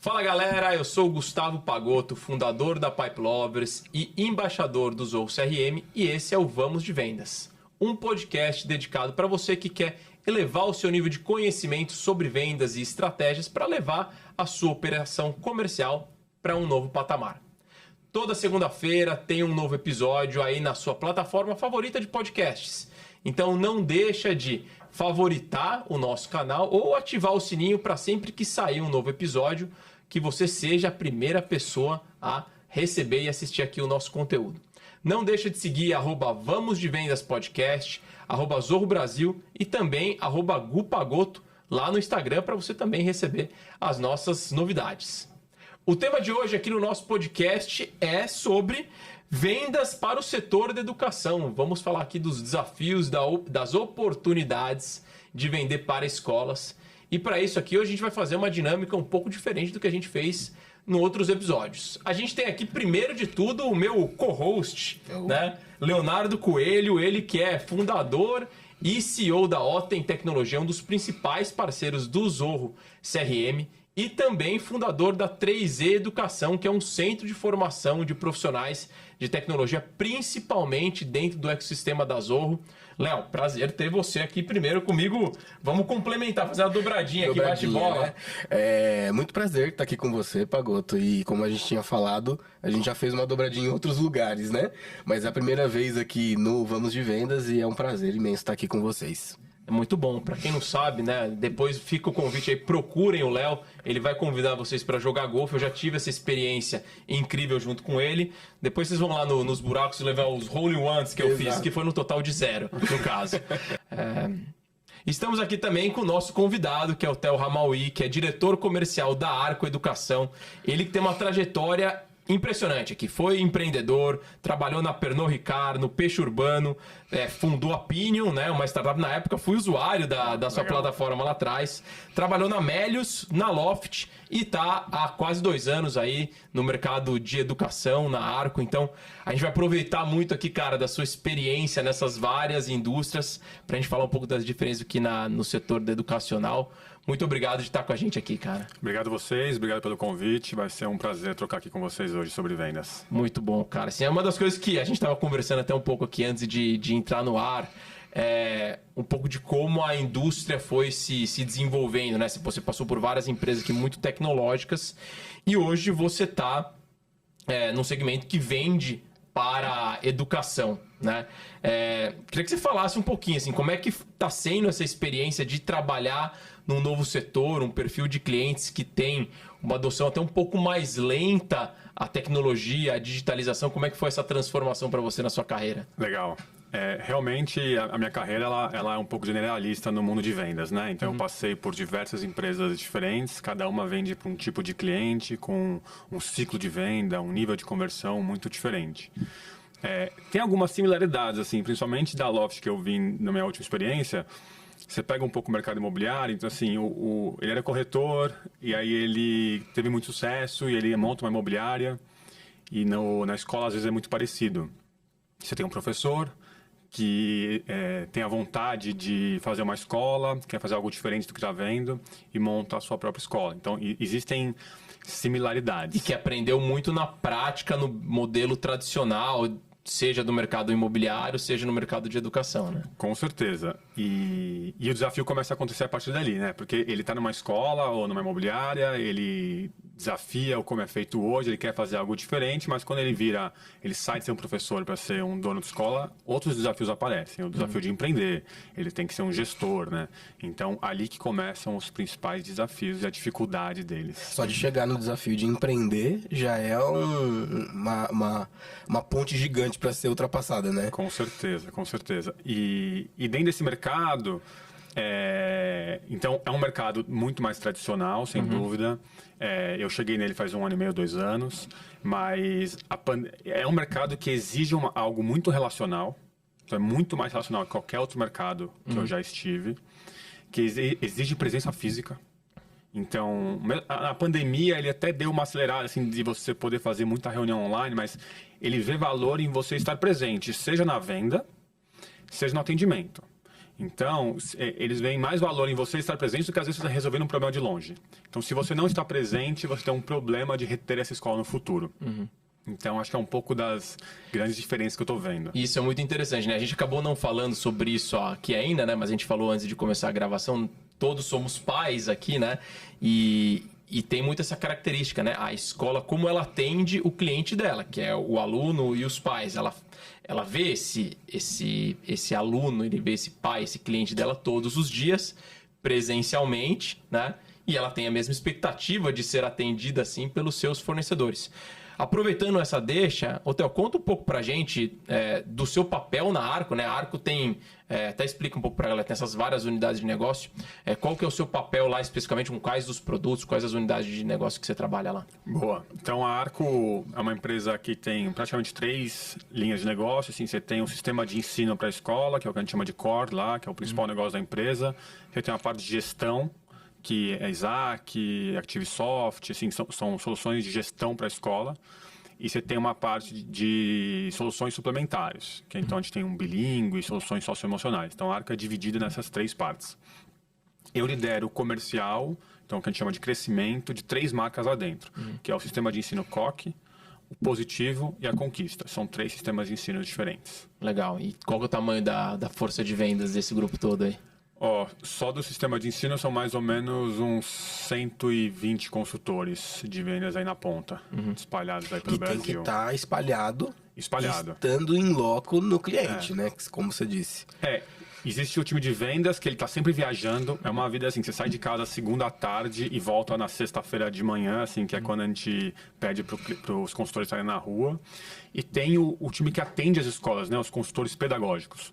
Fala galera, eu sou o Gustavo Pagotto, fundador da Pipe Lovers e embaixador do Zorro CRM, e esse é o Vamos de Vendas, um podcast dedicado para você que quer elevar o seu nível de conhecimento sobre vendas e estratégias para levar a sua operação comercial para um novo patamar. Toda segunda-feira tem um novo episódio aí na sua plataforma favorita de podcasts. Então não deixa de favoritar o nosso canal ou ativar o sininho para sempre que sair um novo episódio, que você seja a primeira pessoa a receber e assistir aqui o nosso conteúdo. Não deixa de seguir @Vamos de Vendas Podcast, @Zorro Brasil e também @Gupagotto lá no Instagram para você também receber as nossas novidades. O tema de hoje aqui no nosso podcast é sobre vendas para o setor da educação. Vamos falar aqui dos desafios, das oportunidades de vender para escolas. E para isso aqui, hoje a gente vai fazer uma dinâmica um pouco diferente do que a gente fez em outros episódios. A gente tem aqui, primeiro de tudo, o meu co-host, né? Leonardo Coelho, ele que é fundador e CEO da Otem Tecnologia, um dos principais parceiros do Zorro CRM, e também fundador da 3E Educação, que é um centro de formação de profissionais de tecnologia, principalmente dentro do ecossistema da Zorro. Léo, prazer ter você aqui primeiro comigo. Vamos complementar, fazer uma dobradinha aqui, bate-bola. Né? É muito prazer estar aqui com você, Pagotto. E como a gente tinha falado, a gente já fez uma dobradinha em outros lugares, né? Mas é a primeira vez aqui no Vamos de Vendas e é um prazer imenso estar aqui com vocês. É muito bom. Para quem não sabe, né? Depois fica o convite aí, procurem o Léo. Ele vai convidar vocês para jogar golfe. Eu já tive essa experiência incrível junto com ele. Depois vocês vão lá nos buracos e levar os hole ones que eu fiz, que foi no total de 0, no caso. Estamos aqui também com o nosso convidado, que é o Theo Ramaui, que é diretor comercial da Arco Educação. Ele que tem uma trajetória impressionante aqui, foi empreendedor, trabalhou na Pernod Ricard, no Peixe Urbano, fundou a Pinion, né, uma startup. Na época fui usuário da sua plataforma lá atrás, trabalhou na Melius, na Loft e está há quase 2 anos aí no mercado de educação, na Arco. Então a gente vai aproveitar muito aqui, cara, da sua experiência nessas várias indústrias para a gente falar um pouco das diferenças aqui no setor da educacional. Muito obrigado de estar com a gente aqui, cara. Obrigado a vocês, obrigado pelo convite. Vai ser um prazer trocar aqui com vocês hoje sobre vendas. Muito bom, cara. Assim, é uma das coisas que a gente estava conversando até um pouco aqui antes de entrar no ar. Um pouco de como a indústria foi se desenvolvendo, né? Você passou por várias empresas aqui muito tecnológicas e hoje você está num segmento que vende para a educação, né? Queria que você falasse um pouquinho, assim, como é que está sendo essa experiência de trabalhar num novo setor, um perfil de clientes que tem uma adoção até um pouco mais lenta à tecnologia, à digitalização. Como é que foi essa transformação para você na sua carreira? Legal. Realmente, a minha carreira ela é um pouco generalista no mundo de vendas, né? Então, eu passei por diversas empresas diferentes, cada uma vende para um tipo de cliente, com um ciclo de venda, um nível de conversão muito diferente. Tem algumas similaridades, assim, principalmente da Loft, que eu vi na minha última experiência. Você pega um pouco o mercado imobiliário, então assim, ele era corretor, e aí ele teve muito sucesso, e ele monta uma imobiliária, e na escola às vezes é muito parecido. Você tem um professor que tem a vontade de fazer uma escola, quer fazer algo diferente do que está vendo, e monta a sua própria escola. Então, existem similaridades. E que aprendeu muito na prática, no modelo tradicional, seja do mercado imobiliário, seja no mercado de educação, né? Com certeza. E o desafio começa a acontecer a partir dali, né? Porque ele está numa escola ou numa imobiliária, ele desafia como é feito hoje, ele quer fazer algo diferente, mas quando ele sai de ser um professor para ser um dono de escola, outros desafios aparecem. O desafio de empreender, ele tem que ser um gestor, né? Então, ali que começam os principais desafios e a dificuldade deles. Só de chegar no desafio de empreender já é uma ponte gigante para ser ultrapassada, né? Com certeza, com certeza. E dentro desse mercado, então é um mercado muito mais tradicional, sem dúvida. Eu cheguei nele faz 1 ano e meio, 2 anos, mas é um mercado que exige algo muito relacional, então é muito mais relacional que qualquer outro mercado que eu já estive, que exige presença física. Então, a pandemia, ele até deu uma acelerada, assim, de você poder fazer muita reunião online, mas ele vê valor em você estar presente, seja na venda, seja no atendimento. Então, eles veem mais valor em você estar presente do que às vezes você resolvendo um problema de longe. Então, se você não está presente, você tem um problema de reter essa escola no futuro. Então, acho que é um pouco das grandes diferenças que eu estou vendo. Isso é muito interessante, né? A gente acabou não falando sobre isso aqui ainda, né? Mas a gente falou antes de começar a gravação, todos somos pais aqui, né? E tem muito essa característica, né? A escola, como ela atende o cliente dela, que é o aluno e os pais. Ela vê esse aluno, ele vê esse pai, esse cliente dela todos os dias, presencialmente, né? E ela tem a mesma expectativa de ser atendida assim pelos seus fornecedores. Aproveitando essa deixa, Theo, conta um pouco pra gente do seu papel na Arco, né? A Arco tem, até explica um pouco pra galera, tem essas várias unidades de negócio. Qual que é o seu papel lá especificamente, com quais dos produtos, quais as unidades de negócio que você trabalha lá? Boa. Então, a Arco é uma empresa que tem praticamente 3 linhas de negócio. Assim, você tem um sistema de ensino para a escola, que é o que a gente chama de core lá, que é o principal negócio da empresa. Você tem uma parte de gestão, que é Isaac, ActiveSoft, assim, são soluções de gestão para a escola. E você tem uma parte de soluções suplementares, que então a gente tem um bilíngue e soluções socioemocionais. Então a Arco é dividida nessas 3 partes. Eu lidero o comercial, então o que a gente chama de crescimento, de 3 marcas lá dentro, que é o sistema de ensino COC, o Positivo e a Conquista. São 3 sistemas de ensino diferentes. Legal. E qual que é o tamanho da força de vendas desse grupo todo aí? Só do sistema de ensino são mais ou menos uns 120 consultores de vendas aí na ponta, espalhados aí pelo Brasil. E tem que estar espalhado, estando em loco no cliente, né? Como você disse. Existe o time de vendas que ele está sempre viajando. É uma vida assim, você sai de casa segunda à tarde e volta na sexta-feira de manhã, assim, que é quando a gente pede para os consultores estarem na rua. E tem o time que atende as escolas, né? Os consultores pedagógicos.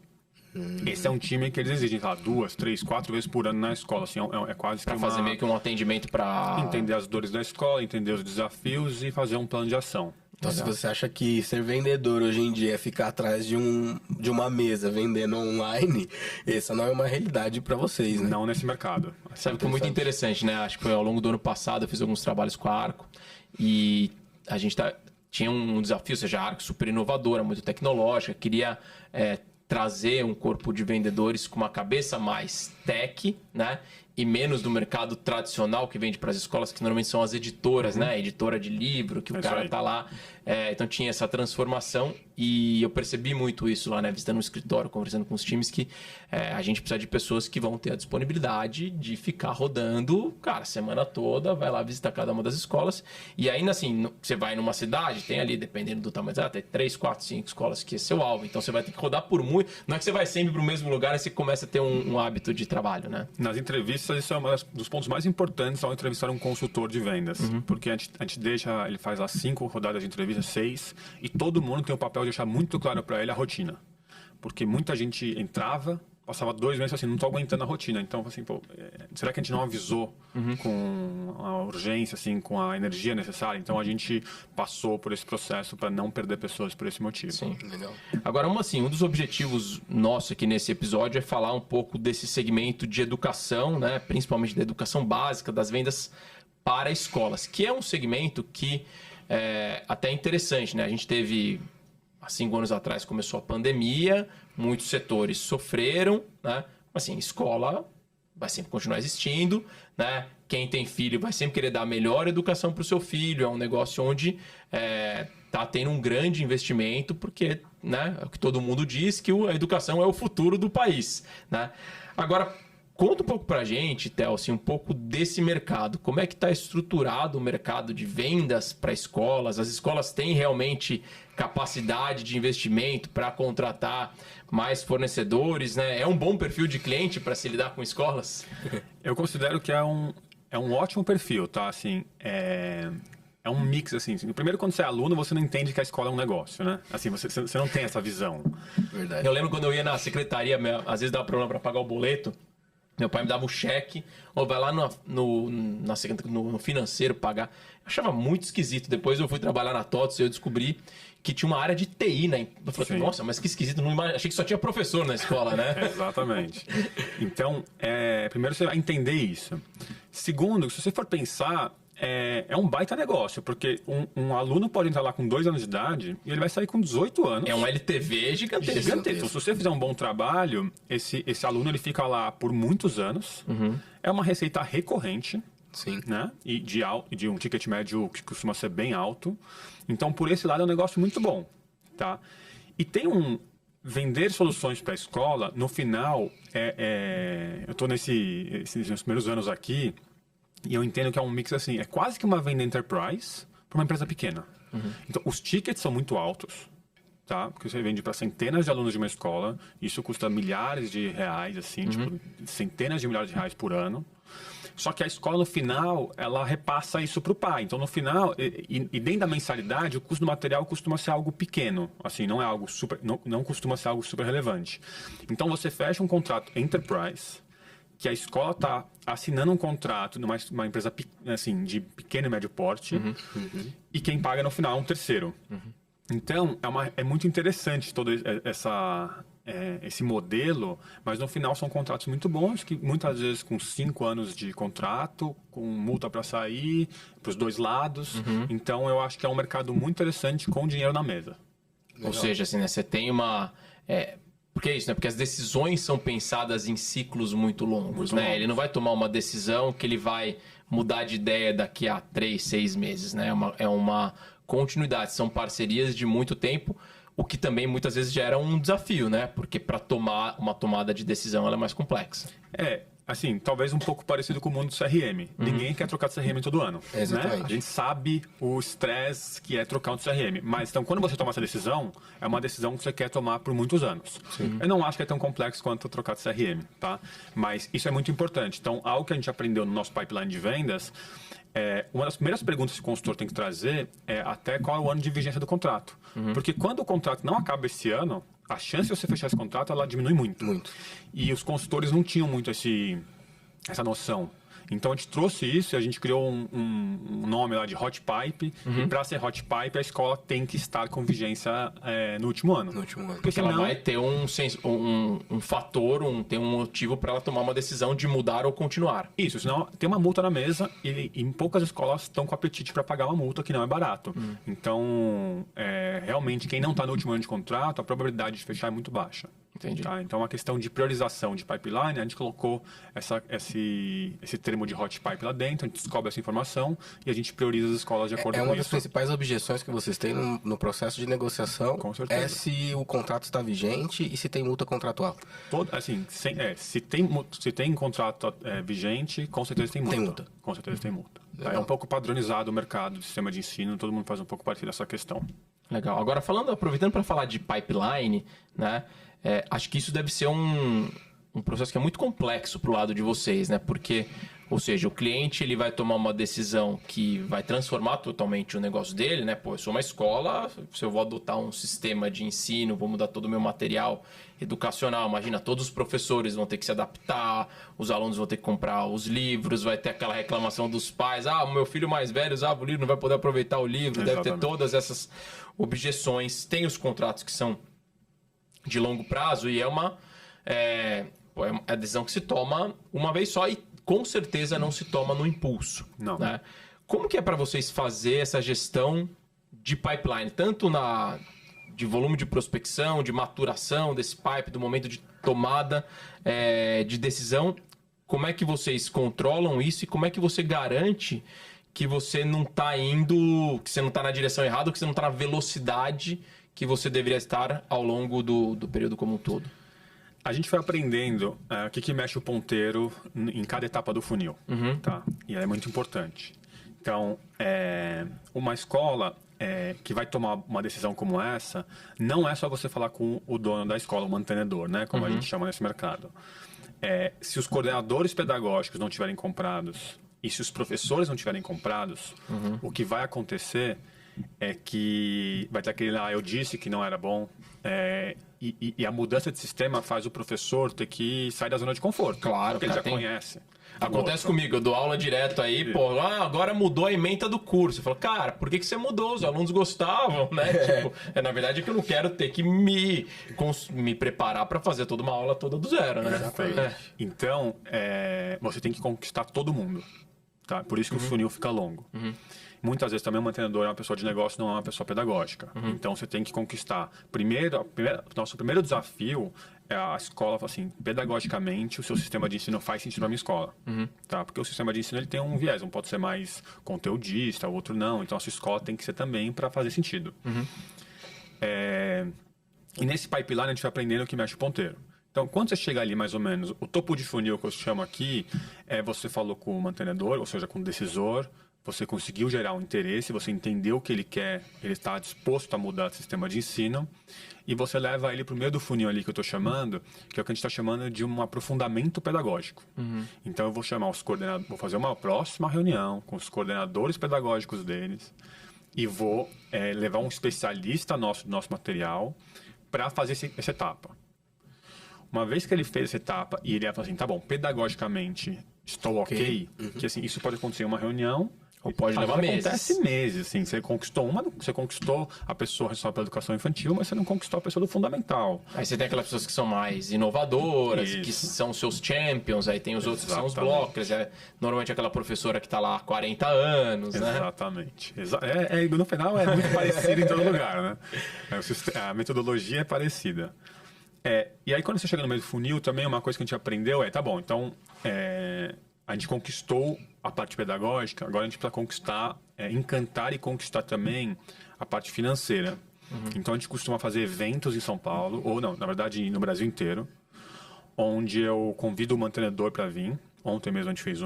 Esse é um time que eles exigem, sei lá, 2, 3, 4 vezes por ano na escola. Assim, é quase para fazer meio que um atendimento para entender as dores da escola, entender os desafios e fazer um plano de ação. Então, se você acha que ser vendedor hoje em dia é ficar atrás de uma mesa vendendo online, essa não é uma realidade para vocês, né? Não nesse mercado. Sabe que foi muito interessante, né? Acho que foi ao longo do ano passado, eu fiz alguns trabalhos com a Arco e a gente tinha um desafio, ou seja, a Arco super inovadora, muito tecnológica, queria trazer um corpo de vendedores com uma cabeça mais tech, né? E menos do mercado tradicional que vende para as escolas, que normalmente são as editoras, né? Editora de livro, que o cara tá lá. Então tinha essa transformação e eu percebi muito isso lá, né? Visitando um escritório, conversando com os times, que a gente precisa de pessoas que vão ter a disponibilidade de ficar rodando, cara, semana toda, vai lá visitar cada uma das escolas. E ainda assim, você vai numa cidade, tem ali, dependendo do tamanho, tem 3, 4, 5 escolas que é seu alvo. Então você vai ter que rodar por muito. Não é que você vai sempre para o mesmo lugar e você começa a ter um hábito de trabalho, né? Nas entrevistas, isso é um dos pontos mais importantes ao entrevistar um consultor de vendas. Porque a gente deixa, ele faz lá 5 rodadas de entrevista, 6, e todo mundo tem o papel de deixar muito claro para ele a rotina. Porque muita gente entrava, passava 2 meses assim, não estou aguentando a rotina. Então, assim, será que a gente não avisou com a urgência, assim, com a energia necessária? Então, a gente passou por esse processo para não perder pessoas por esse motivo. Sim, legal. Agora, um dos objetivos nossos aqui nesse episódio é falar um pouco desse segmento de educação, né? Principalmente da educação básica, das vendas para escolas, que é um segmento que é até interessante, né? A gente teve, há 5 anos atrás, começou a pandemia, muitos setores sofreram, né? Assim, escola vai sempre continuar existindo, né? Quem tem filho vai sempre querer dar a melhor educação para o seu filho. É um negócio onde tá tendo um grande investimento, porque, né, é o que todo mundo diz, que a educação é o futuro do país, né? Agora, conta um pouco pra gente, Theo, assim, um pouco desse mercado. Como é que está estruturado o mercado de vendas para escolas? As escolas têm realmente capacidade de investimento para contratar mais fornecedores, né? É um bom perfil de cliente para se lidar com escolas? Eu considero que é um ótimo perfil, tá? Assim, é um mix, assim. Primeiro, quando você é aluno, você não entende que a escola é um negócio, né? Assim, você não tem essa visão. Verdade. Eu lembro quando eu ia na secretaria, às vezes dava problema para pagar o boleto. Meu pai me dava um cheque, ou vai lá no financeiro pagar. Eu achava muito esquisito. Depois eu fui trabalhar na TOTS e eu descobri que tinha uma área de TI, né? Eu falei, nossa, mas que esquisito. Achei que só tinha professor na escola, né? Exatamente. Então, primeiro você vai entender isso. Segundo, se você for pensar, é um baita negócio, porque um aluno pode entrar lá com 2 anos de idade e ele vai sair com 18 anos. É um LTV gigantesco. Então, se você fizer um bom trabalho, esse aluno ele fica lá por muitos anos. É uma receita recorrente. Sim. Né? E de um ticket médio que costuma ser bem alto. Então, por esse lado, é um negócio muito bom. Tá? E tem vender soluções para a escola, no final, eu estou nesses primeiros anos aqui, e eu entendo que é um mix assim, é quase que uma venda enterprise para uma empresa pequena. Então, os tickets são muito altos, tá? Porque você vende para centenas de alunos de uma escola, isso custa milhares de reais, assim, tipo, centenas de milhares de reais por ano. Só que a escola, no final, ela repassa isso para o pai. Então, no final, e dentro da mensalidade, o custo do material costuma ser algo pequeno. Assim, não é algo super, não costuma ser algo super relevante. Então, você fecha um contrato enterprise, que a escola está assinando um contrato numa empresa assim, de pequeno e médio porte, e quem paga no final é um terceiro. Então, é muito interessante todo esse modelo, mas no final são contratos muito bons, que muitas vezes com 5 anos de contrato, com multa para sair, para os 2 lados. Então, eu acho que é um mercado muito interessante com dinheiro na mesa. Ou seja, assim, né, você tem uma... Porque é isso, né? Porque as decisões são pensadas em ciclos muito longos, né? Ele não vai tomar uma decisão que ele vai mudar de ideia daqui a 3, 6 meses, né? É uma continuidade, são parcerias de muito tempo, o que também muitas vezes gera um desafio, né? Porque para tomar uma tomada de decisão ela é mais complexa. Assim, talvez um pouco parecido com o mundo do CRM. Ninguém quer trocar de CRM todo ano. Exatamente. Né? A gente sabe o estresse que é trocar um CRM. Mas, então, quando você toma essa decisão, é uma decisão que você quer tomar por muitos anos. Eu não acho que é tão complexo quanto trocar de CRM, tá? Mas isso é muito importante. Então, algo que a gente aprendeu no nosso pipeline de vendas, uma das primeiras perguntas que o consultor tem que trazer é até qual é o ano de vigência do contrato. Porque quando o contrato não acaba esse ano, a chance de você fechar esse contrato, ela diminui muito. E os consultores não tinham muito essa noção. Então, a gente trouxe isso e a gente criou um nome lá de Hot Pipe. E para ser Hot Pipe, a escola tem que estar com vigência no último ano. Porque ela vai ter um fator, tem um motivo para ela tomar uma decisão de mudar ou continuar. Isso, senão tem uma multa na mesa e em poucas escolas estão com apetite para pagar uma multa que não é barato. Então, realmente, quem não está no último ano de contrato, a probabilidade de fechar é muito baixa. Entendi. Tá? Então, é uma questão de priorização de pipeline, a gente colocou esse termo de hot pipe lá dentro, a gente descobre essa informação e a gente prioriza as escolas de acordo com isso. É uma das principais objeções que vocês têm no processo de negociação. Com certeza. É se o contrato está vigente e se tem multa contratual. Se tem contrato vigente, com certeza tem multa. Com certeza tem multa. É um pouco padronizado o mercado do sistema de ensino, todo mundo faz um pouco parte dessa questão. Legal. Agora, aproveitando para falar de pipeline, né? Acho que isso deve ser um processo que é muito complexo para o lado de vocês, né? Porque, ou seja, o cliente ele vai tomar uma decisão que vai transformar totalmente o negócio dele, né? Pô, eu sou uma escola, se eu vou adotar um sistema de ensino, vou mudar todo o meu material educacional, imagina, todos os professores vão ter que se adaptar, os alunos vão ter que comprar os livros, vai ter aquela reclamação dos pais, o meu filho mais velho usava o livro, não vai poder aproveitar o livro, Exatamente. deve ter todas essas objeções, tem os contratos que são de longo prazo e é uma decisão que se toma uma vez só e com certeza não se toma no impulso. Não. Né? Como que é para vocês fazer essa gestão de pipeline, tanto de volume de prospecção, de maturação desse pipe, do momento de tomada de decisão? Como é que vocês controlam isso e como é que você garante que você não está que você não está na direção errada, que você não está na velocidade que você deveria estar ao longo do período como um todo? A gente foi aprendendo o que mexe o ponteiro em cada etapa do funil. Tá? E é muito importante. Então, uma escola que vai tomar uma decisão como essa, não é só você falar com o dono da escola, o mantenedor, né? Como a gente chama nesse mercado. Se os coordenadores pedagógicos não tiverem comprados e se os professores não tiverem comprados, o que vai acontecer é que vai ter aquele eu disse que não era bom, e a mudança de sistema faz o professor ter que sair da zona de conforto. Claro, porque ele já conhece. Acontece comigo, eu dou aula direto aí, agora mudou a ementa do curso. Eu falo, cara, por que você mudou? Os alunos gostavam, né? Na verdade é que eu não quero ter que me preparar para fazer toda uma aula toda do zero, né? Então, você tem que conquistar todo mundo. Tá? Por isso que o funil fica longo. Muitas vezes também o mantenedor é uma pessoa de negócio, não é uma pessoa pedagógica. Então você tem que conquistar. Nosso primeiro desafio é a escola, assim, pedagogicamente, o seu sistema de ensino faz sentido para a minha escola. Tá? Porque o sistema de ensino ele tem um viés, um pode ser mais conteudista, o outro não. Então a sua escola tem que ser também para fazer sentido. E nesse pipeline a gente vai aprendendo o que mexe o ponteiro. Então, quando você chega ali, mais ou menos, o topo de funil que eu chamo aqui, você falou com o mantenedor, ou seja, com o decisor, você conseguiu gerar um interesse, você entendeu o que ele quer, ele está disposto a mudar o sistema de ensino, e você leva ele para o meio do funil ali que eu estou chamando, que é o que a gente está chamando de um aprofundamento pedagógico. Então, eu vou chamar os coordenadores, vou fazer uma próxima reunião com os coordenadores pedagógicos deles, e vou levar um especialista do nosso material para fazer essa etapa. Uma vez que ele fez essa etapa e ele ia falar assim, tá bom, pedagogicamente estou ok, que assim, isso pode acontecer em uma reunião, ou pode levar meses. Acontece meses, assim, você conquistou a pessoa responsável pela educação infantil, mas você não conquistou a pessoa do fundamental. Aí você tem aquelas pessoas que são mais inovadoras, que são seus champions, aí tem os outros que são os blockers, normalmente aquela professora que está lá há 40 anos, né? Exatamente. No final é muito parecido em todo lugar, né? A metodologia é parecida. E aí quando você chega no meio do funil, também uma coisa que a gente aprendeu tá bom, então a gente conquistou a parte pedagógica, agora a gente precisa conquistar, encantar e conquistar também a parte financeira. Então a gente costuma fazer eventos em São Paulo, ou não, na verdade no Brasil inteiro, onde eu convido o mantenedor para vir. Ontem mesmo a gente fez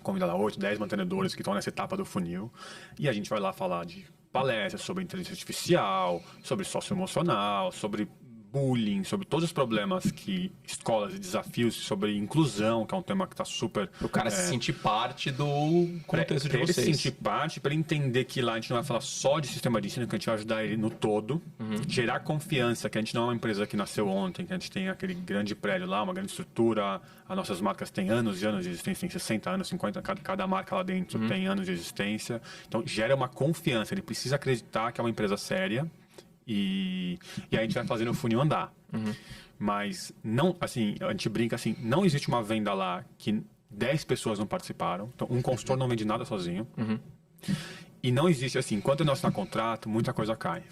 convida lá 8, 10 mantenedores que estão nessa etapa do funil, e a gente vai lá falar de palestras sobre inteligência artificial, sobre socioemocional, sobre bullying, sobre todos os problemas que escolas e desafios, sobre inclusão, que é um tema que está super... O cara se sentir parte do contexto de vocês. Para ele se sentir parte, para ele entender que lá a gente não vai falar só de sistema de ensino, que a gente vai ajudar ele no todo, gerar confiança, que a gente não é uma empresa que nasceu ontem, que a gente tem aquele grande prédio lá, uma grande estrutura, as nossas marcas têm anos e anos de existência, tem 60 anos, 50, cada marca lá dentro tem anos de existência. Então, gera uma confiança, ele precisa acreditar que é uma empresa séria, e aí a gente vai fazendo o funil andar. Mas não, assim, a gente brinca assim, não existe uma venda lá que 10 pessoas não participaram. Então, um consultor não vende nada sozinho. E não existe assim, enquanto não assinar contrato, muita coisa cai.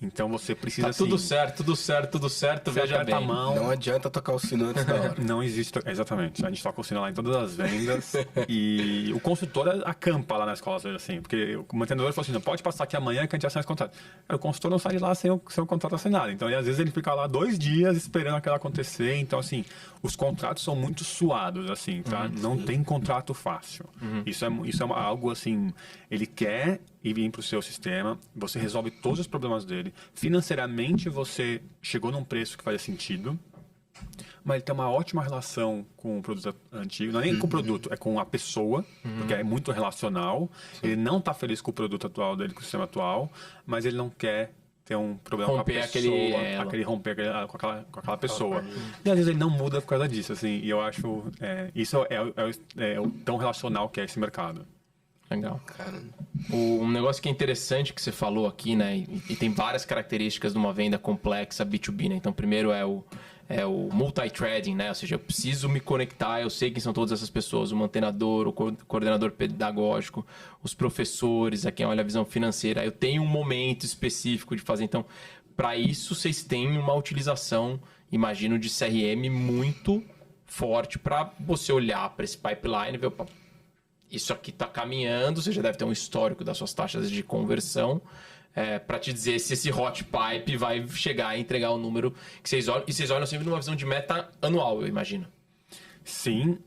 Então você precisa tá tudo certo, veja bem. A mão, não adianta tocar o sino antes da hora. Não existe, exatamente. A gente toca o sino lá em todas as vendas. E o consultor acampa lá na escola, assim, porque o mantenedor falou assim, não pode passar aqui amanhã que a gente assina esse contrato. O consultor não sai de lá sem o contrato assinado. Então, às vezes ele fica lá 2 dias esperando aquilo acontecer. Então, assim, os contratos são muito suados, assim, tá? Não tem contrato fácil. Isso é algo, assim, ele quer e vir para o seu sistema, você resolve todos os problemas dele. Financeiramente, você chegou num preço que fazia sentido, mas ele tem uma ótima relação com o produto antigo. Não é nem com o produto, é com a pessoa, porque é muito relacional. Ele não está feliz com o produto atual dele, com o sistema atual, mas ele não quer ter um problema romper com a pessoa, romper com aquela pessoa. E às vezes ele não muda por causa disso, assim, e eu acho isso é o tão relacional que é esse mercado. Legal. Um negócio que é interessante que você falou aqui, né? E tem várias características de uma venda complexa B2B, né? Então, primeiro é o multi-threading, né? Ou seja, eu preciso me conectar, eu sei quem são todas essas pessoas, o mantenedor, o coordenador pedagógico, os professores, a quem olha a visão financeira. Eu tenho um momento específico de fazer. Então, para isso, vocês têm uma utilização, imagino, de CRM muito forte para você olhar para esse pipeline e ver, opa, isso aqui está caminhando, você já deve ter um histórico das suas taxas de conversão para te dizer se esse hot pipe vai chegar a entregar o número que vocês olham. E vocês olham sempre numa visão de meta anual, eu imagino. Sim.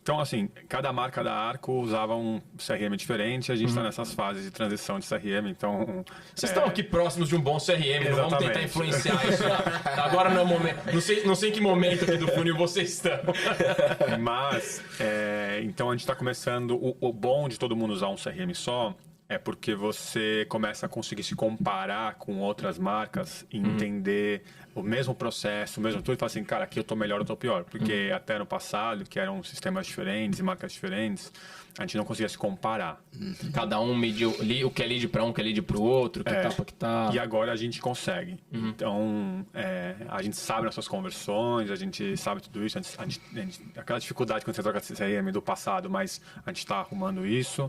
Então, assim, cada marca da Arco usava um CRM diferente. A gente está nessas fases de transição de CRM, então... Vocês estão aqui próximos de um bom CRM, não vamos tentar influenciar isso. Agora não é o momento. Não sei em que momento aqui do funil vocês estão. Mas, então a gente está começando... O bom de todo mundo usar um CRM só É porque você começa a conseguir se comparar com outras marcas e entender o mesmo processo, o mesmo tudo, e fala assim, cara, aqui eu tô melhor, eu tô pior. Porque até no passado, que eram sistemas diferentes e marcas diferentes, a gente não conseguia se comparar. Cada um mediu o que é lead para um, o que é lead para o outro, que etapa que tá. E agora a gente consegue. Então, a gente sabe nossas conversões, a gente sabe tudo isso. Aquela dificuldade quando você troca CRM do passado, mas a gente está arrumando isso.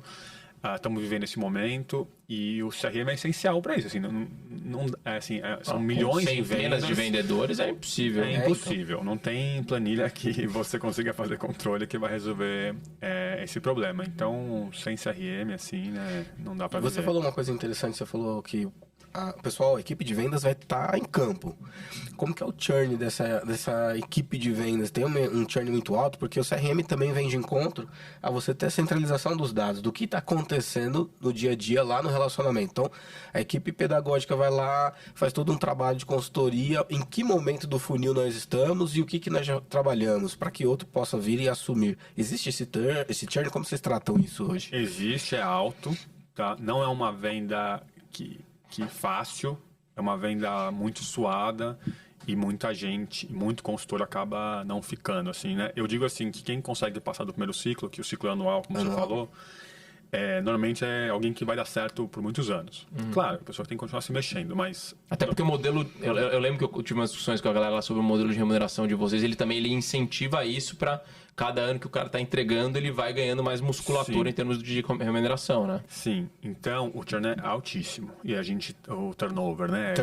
Estamos vivendo esse momento e o CRM é essencial para isso. Assim, são milhões de centenas de vendedores, é impossível. É impossível. Não tem planilha que você consiga fazer controle que vai resolver esse problema. Então, sem CRM, assim, né, não dá para viver. Você falou uma coisa interessante, você falou que a equipe de vendas vai estar em campo. Como que é o churn dessa equipe de vendas? Tem um churn muito alto, porque o CRM também vem de encontro a você ter a centralização dos dados, do que está acontecendo no dia a dia lá no relacionamento. Então, a equipe pedagógica vai lá, faz todo um trabalho de consultoria, em que momento do funil nós estamos e o que nós já trabalhamos, para que outro possa vir e assumir. Existe esse churn? Como vocês tratam isso hoje? Existe, é alto, tá? Não é uma venda que fácil, é uma venda muito suada e muita gente, muito consultor acaba não ficando, assim, né? Eu digo assim, que quem consegue passar do primeiro ciclo, que o ciclo é anual, como você falou, normalmente é alguém que vai dar certo por muitos anos. Claro, a pessoa tem que continuar se mexendo, mas... Até porque o modelo... Eu lembro que eu tive umas discussões com a galera lá sobre o modelo de remuneração de vocês. Ele incentiva isso para cada ano que o cara está entregando, ele vai ganhando mais musculatura em termos de remuneração, né? Sim. Então, o churn é altíssimo. E o turnover, né?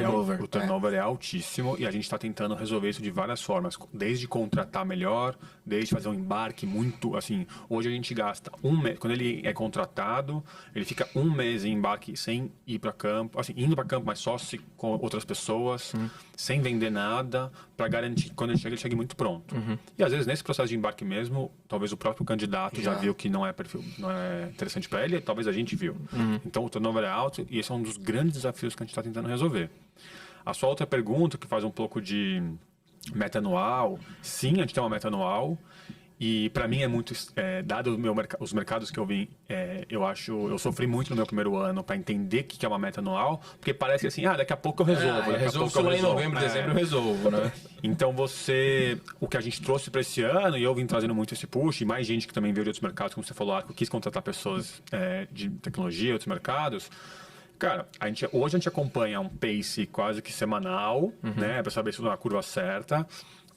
O turnover é altíssimo e a gente está tentando resolver isso de várias formas. Desde contratar melhor, desde fazer um embarque muito... Assim, hoje a gente gasta um mês... Quando ele é contratado, ele fica um mês em embarque sem ir para campo. Assim, indo para campo, mas só com outras pessoas, sem vender nada, para garantir que quando ele chegue muito pronto. E às vezes, nesse processo de embarque mesmo, talvez o próprio candidato já viu que não é interessante para ele, talvez a gente viu. Então o turnover é alto e esse é um dos grandes desafios que a gente está tentando resolver. A sua outra pergunta, que faz um pouco de meta anual, sim, a gente tem uma meta anual. E para mim é muito, dado os mercados que eu vim, eu sofri muito no meu primeiro ano para entender o que é uma meta anual, porque parece assim, daqui a pouco eu resolvo. Resolvo lá em novembro, dezembro eu resolvo, né? Então o que a gente trouxe para esse ano, e eu vim trazendo muito esse push, e mais gente que também veio de outros mercados, como você falou, que quis contratar pessoas de tecnologia, outros mercados. Cara, hoje a gente acompanha um pace quase que semanal, né, para saber se na curva certa.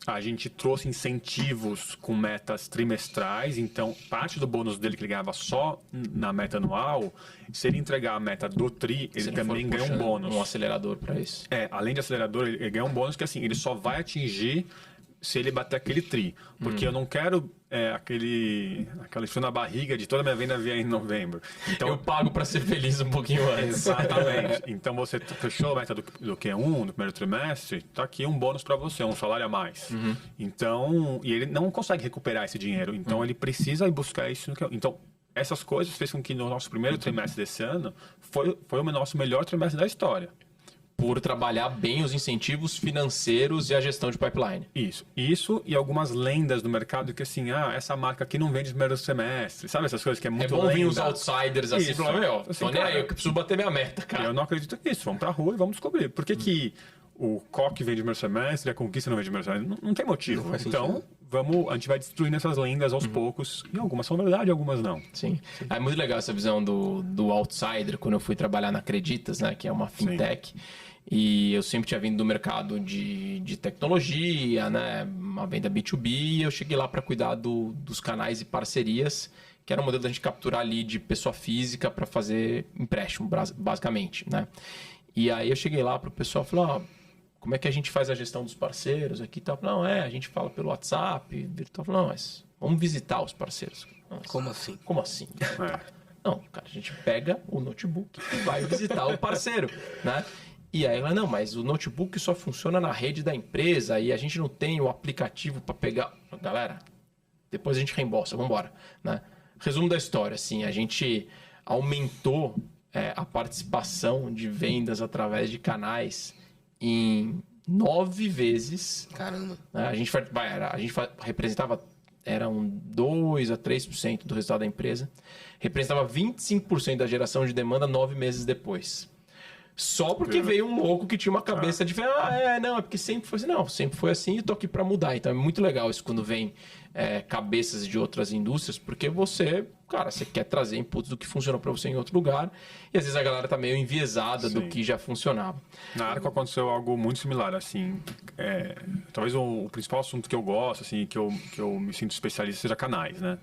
A gente trouxe incentivos com metas trimestrais, então parte do bônus dele que ele ganhava só na meta anual, se ele entregar a meta do TRI, ele também ganha um bônus. Um acelerador para isso. Além de acelerador, ele ganha um bônus que assim, ele só vai atingir se ele bater aquele TRI. Porque eu não quero aquele frio na barriga de toda a minha venda vir em novembro. Então, eu pago para ser feliz um pouquinho antes. Exatamente. Então você fechou a meta do Q1 no primeiro trimestre, tá aqui um bônus para você, um salário a mais. Então, e ele não consegue recuperar esse dinheiro. Então ele precisa ir buscar isso no Q1. Então, essas coisas fez com que no nosso primeiro trimestre desse ano foi o nosso melhor trimestre da história. Por trabalhar bem os incentivos financeiros e a gestão de pipeline. Isso e algumas lendas do mercado que assim, essa marca aqui não vende no primeiro semestre. Sabe essas coisas que é muito bom vir os outsiders assim, isso. Falar, tô nem aí, eu preciso bater minha meta, cara. Eu não acredito nisso, vamos pra rua e vamos descobrir. Por que o COC vende no primeiro semestre e a Conquista não vende no primeiro semestre? Não tem motivo. Então, a gente vai destruindo essas lendas aos poucos. E algumas são verdade, algumas não. Sim. É muito legal essa visão do outsider, quando eu fui trabalhar na Acreditas, né, que é uma fintech. Sim. E eu sempre tinha vindo do mercado de tecnologia, né, uma venda B2B, e eu cheguei lá para cuidar dos canais e parcerias, que era um modelo da gente capturar ali de pessoa física para fazer empréstimo, basicamente, né? E aí eu cheguei lá para o pessoal e falei, como é que a gente faz a gestão dos parceiros aqui e tal? Não, a gente fala pelo WhatsApp, virtual. Não, mas vamos visitar os parceiros. Como assim? Como assim? Não, cara, a gente pega o notebook e vai visitar o parceiro, né? E aí ela, não, mas o notebook só funciona na rede da empresa e a gente não tem o aplicativo para pegar. Galera, depois a gente reembolsa, vamos embora, né? Resumo da história, assim, a gente aumentou a participação de vendas através de canais em 9 vezes. Caramba. Né? A gente representava eram 2 a 3% do resultado da empresa, representava 25% da geração de demanda 9 meses depois. Só porque veio um louco que tinha uma cabeça de... não, é porque sempre foi assim. Não, sempre foi assim e tô aqui para mudar. Então é muito legal isso quando vem cabeças de outras indústrias, porque você quer trazer inputs do que funcionou para você em outro lugar e às vezes a galera tá meio enviesada do que já funcionava. Na Arco aconteceu algo muito similar, assim, talvez o principal assunto que eu gosto, assim, que eu me sinto especialista seja canais, né?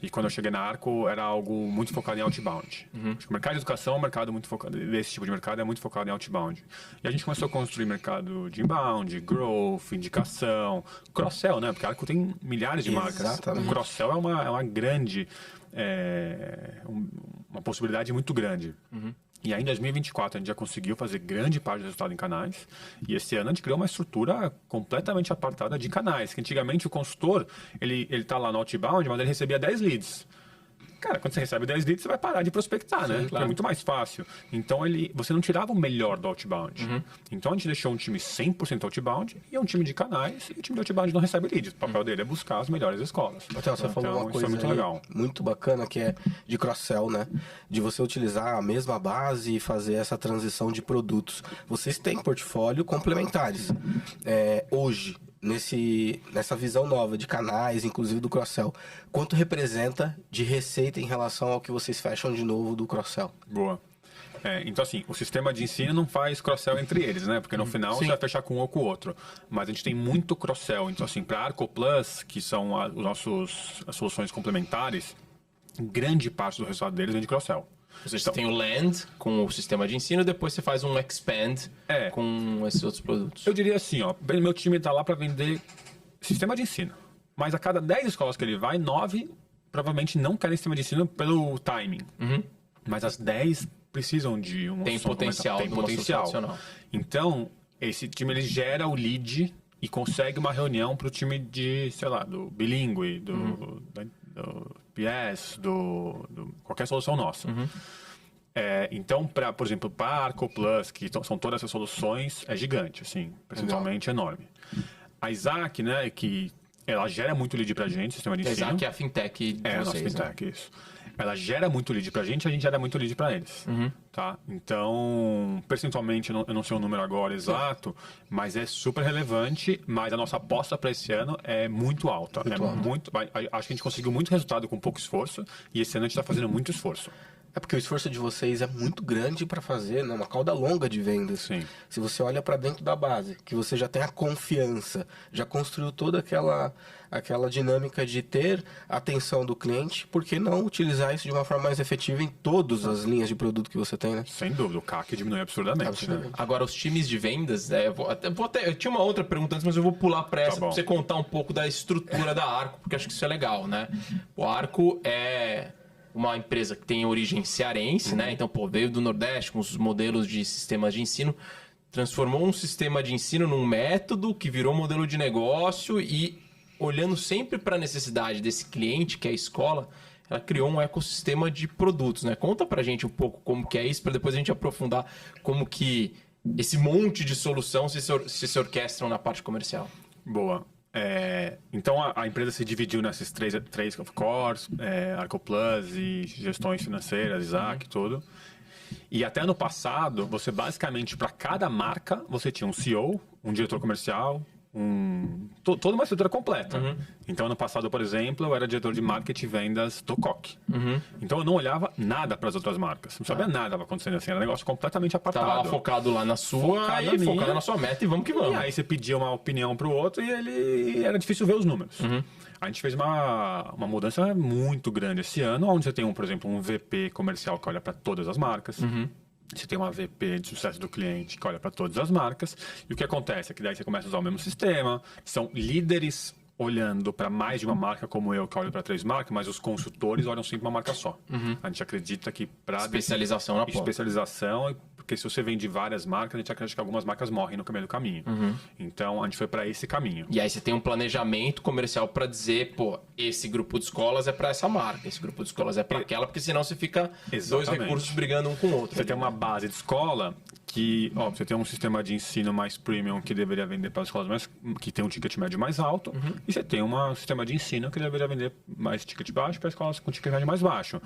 E quando eu cheguei na Arco era algo muito focado em outbound. Acho que o mercado de educação é um mercado muito focado, desse tipo de mercado é muito focado em outbound. E a gente começou a construir mercado de inbound, growth, indicação, cross-sell, né? Porque a Arco tem milhares de marcas. Exatamente. O cross-sell é uma grande... uma possibilidade muito grande. E aí em 2024 a gente já conseguiu fazer grande parte do resultado em canais. E esse ano a gente criou uma estrutura completamente apartada de canais. Que antigamente o consultor, ele tá lá no outbound, mas ele recebia 10 leads. Cara, quando você recebe 10 leads, você vai parar de prospectar, né? Claro. É muito mais fácil. Então, você não tirava o melhor do outbound. Então, a gente deixou um time 100% outbound e um time de canais. E o time de outbound não recebe leads. O papel dele é buscar as melhores escolas. Então, você falou uma isso coisa é muito aí legal. muito bacana, que é de cross-sell, né? De você utilizar a mesma base e fazer essa transição de produtos. Vocês têm portfólio complementares. Hoje, nessa visão nova de canais, inclusive do cross-sell, quanto representa de receita em relação ao que vocês fecham de novo do cross-sell? Boa. Então, assim, o sistema de ensino não faz cross-sell entre eles, né? Porque no final você vai fechar com um ou com o outro. Mas a gente tem muito cross-sell. Então, assim, para a Arco Plus, que são as soluções complementares, grande parte do resultado deles vem de cross-sell. Ou seja, você tem o land com o sistema de ensino, depois você faz um expand com esses outros produtos. Eu diria assim, meu time está lá para vender sistema de ensino. Mas a cada 10 escolas que ele vai, 9 provavelmente não querem sistema de ensino pelo timing. Mas as 10 precisam de um... Tem potencial. Tem potencial. Então, esse time ele gera o lead e consegue uma reunião para o time de, sei lá, do bilíngue, do PS, do qualquer solução nossa. Então, por exemplo, para a Arco Plus, que são todas essas soluções, é gigante, assim, percentualmente enorme. A Isaac, né, que ela gera muito lead para a gente, sistema de ensino. A Isaac é a fintech de a nossa vocês, fintech, isso. Ela gera muito lead pra gente, a gente gera muito lead pra eles. Tá? Então, percentualmente, eu não sei o número agora exato, mas é super relevante, mas a nossa aposta para esse ano é muito alta. Acho que a gente conseguiu muito resultado com pouco esforço, e esse ano a gente está fazendo muito esforço. É porque o esforço de vocês é muito grande para fazer, né, uma cauda longa de vendas. Sim. Se você olha para dentro da base, que você já tem a confiança, já construiu toda aquela dinâmica de ter a atenção do cliente, por que não utilizar isso de uma forma mais efetiva em todas as linhas de produto que você tem, né? Sem dúvida, o CAC diminui absurdamente. Né? Agora, os times de vendas, eu tinha uma outra pergunta antes, mas eu vou pular para essa para você contar um pouco da estrutura da Arco, porque acho que isso é legal, né? O Arco é uma empresa que tem origem cearense, né? Então, veio do Nordeste com os modelos de sistemas de ensino, transformou um sistema de ensino num método que virou modelo de negócio e, olhando sempre para a necessidade desse cliente, que é a escola, ela criou um ecossistema de produtos, né? Conta pra gente um pouco como que é isso, para depois a gente aprofundar como que esse monte de solução se orquestram na parte comercial. Boa. Então a empresa se dividiu nesses três cores, Arco Plus e gestões financeiras, Isaac, tudo. E até ano passado, você basicamente, para cada marca, você tinha um CEO, um diretor comercial, toda uma estrutura completa. Então, ano passado, por exemplo, eu era diretor de marketing e vendas do Coque. Então, eu não olhava nada para as outras marcas. Não sabia nada que estava acontecendo assim. Era um negócio completamente apartado. Estava focado lá na sua e focado na sua meta e vamos que vamos. E aí, você pedia uma opinião para o outro e era difícil ver os números. A gente fez uma mudança muito grande esse ano, onde você tem, por exemplo, um VP comercial que olha para todas as marcas. Você tem uma VP de sucesso do cliente que olha para todas as marcas. E o que acontece é que daí você começa a usar o mesmo sistema. São líderes olhando para mais de uma marca, como eu, que olho para 3 marcas, mas os consultores olham sempre uma marca só. A gente acredita que para... Especialização na ponta. Especialização, porque se você vende várias marcas, a gente acredita que algumas marcas morrem no meio do caminho. Então, a gente foi para esse caminho. E aí você tem um planejamento comercial para dizer, esse grupo de escolas é para essa marca, esse grupo de escolas é para aquela, porque senão você fica dois recursos brigando um com o outro. Você tem uma base de escola que, ó, você tem um sistema de ensino mais premium que deveria vender para as escolas que tem um ticket médio mais alto, e você tem um sistema de ensino que deveria vender mais ticket baixo para escolas com ticket médio mais baixo.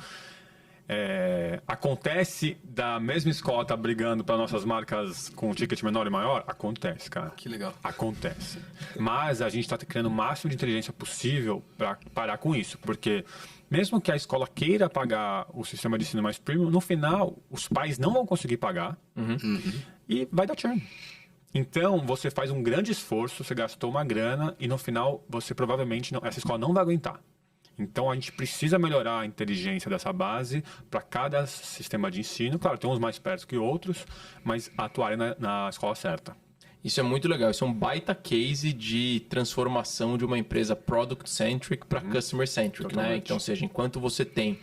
Acontece da mesma escola estar brigando para nossas marcas com ticket menor e maior? Acontece, cara. Que legal. Acontece. Mas a gente está criando o máximo de inteligência possível para parar com isso, porque mesmo que a escola queira pagar o sistema de ensino mais premium, no final os pais não vão conseguir pagar e vai dar churn. Então, você faz um grande esforço, você gastou uma grana e no final você provavelmente essa escola não vai aguentar. Então, a gente precisa melhorar a inteligência dessa base para cada sistema de ensino. Claro, tem uns mais perto que outros, mas atuarem na escola certa. Isso é muito legal. Isso é um baita case de transformação de uma empresa product-centric para customer-centric, né? Então, ou seja, enquanto você tem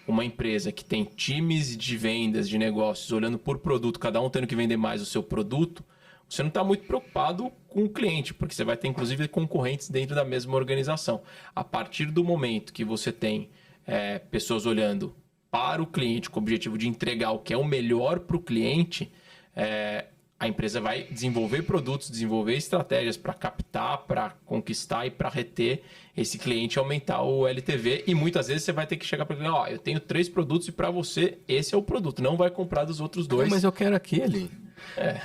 uma empresa que tem times de vendas, de negócios, olhando por produto, cada um tendo que vender mais o seu produto, você não está muito preocupado com o cliente, porque você vai ter, inclusive, concorrentes dentro da mesma organização. A partir do momento que você tem pessoas olhando para o cliente com o objetivo de entregar o que é o melhor para o cliente, a empresa vai desenvolver produtos, desenvolver estratégias para captar, para conquistar e para reter esse cliente e aumentar o LTV. E muitas vezes você vai ter que chegar para ele, eu tenho 3 produtos e para você esse é o produto. Não vai comprar dos outros 2. Mas eu quero aquele.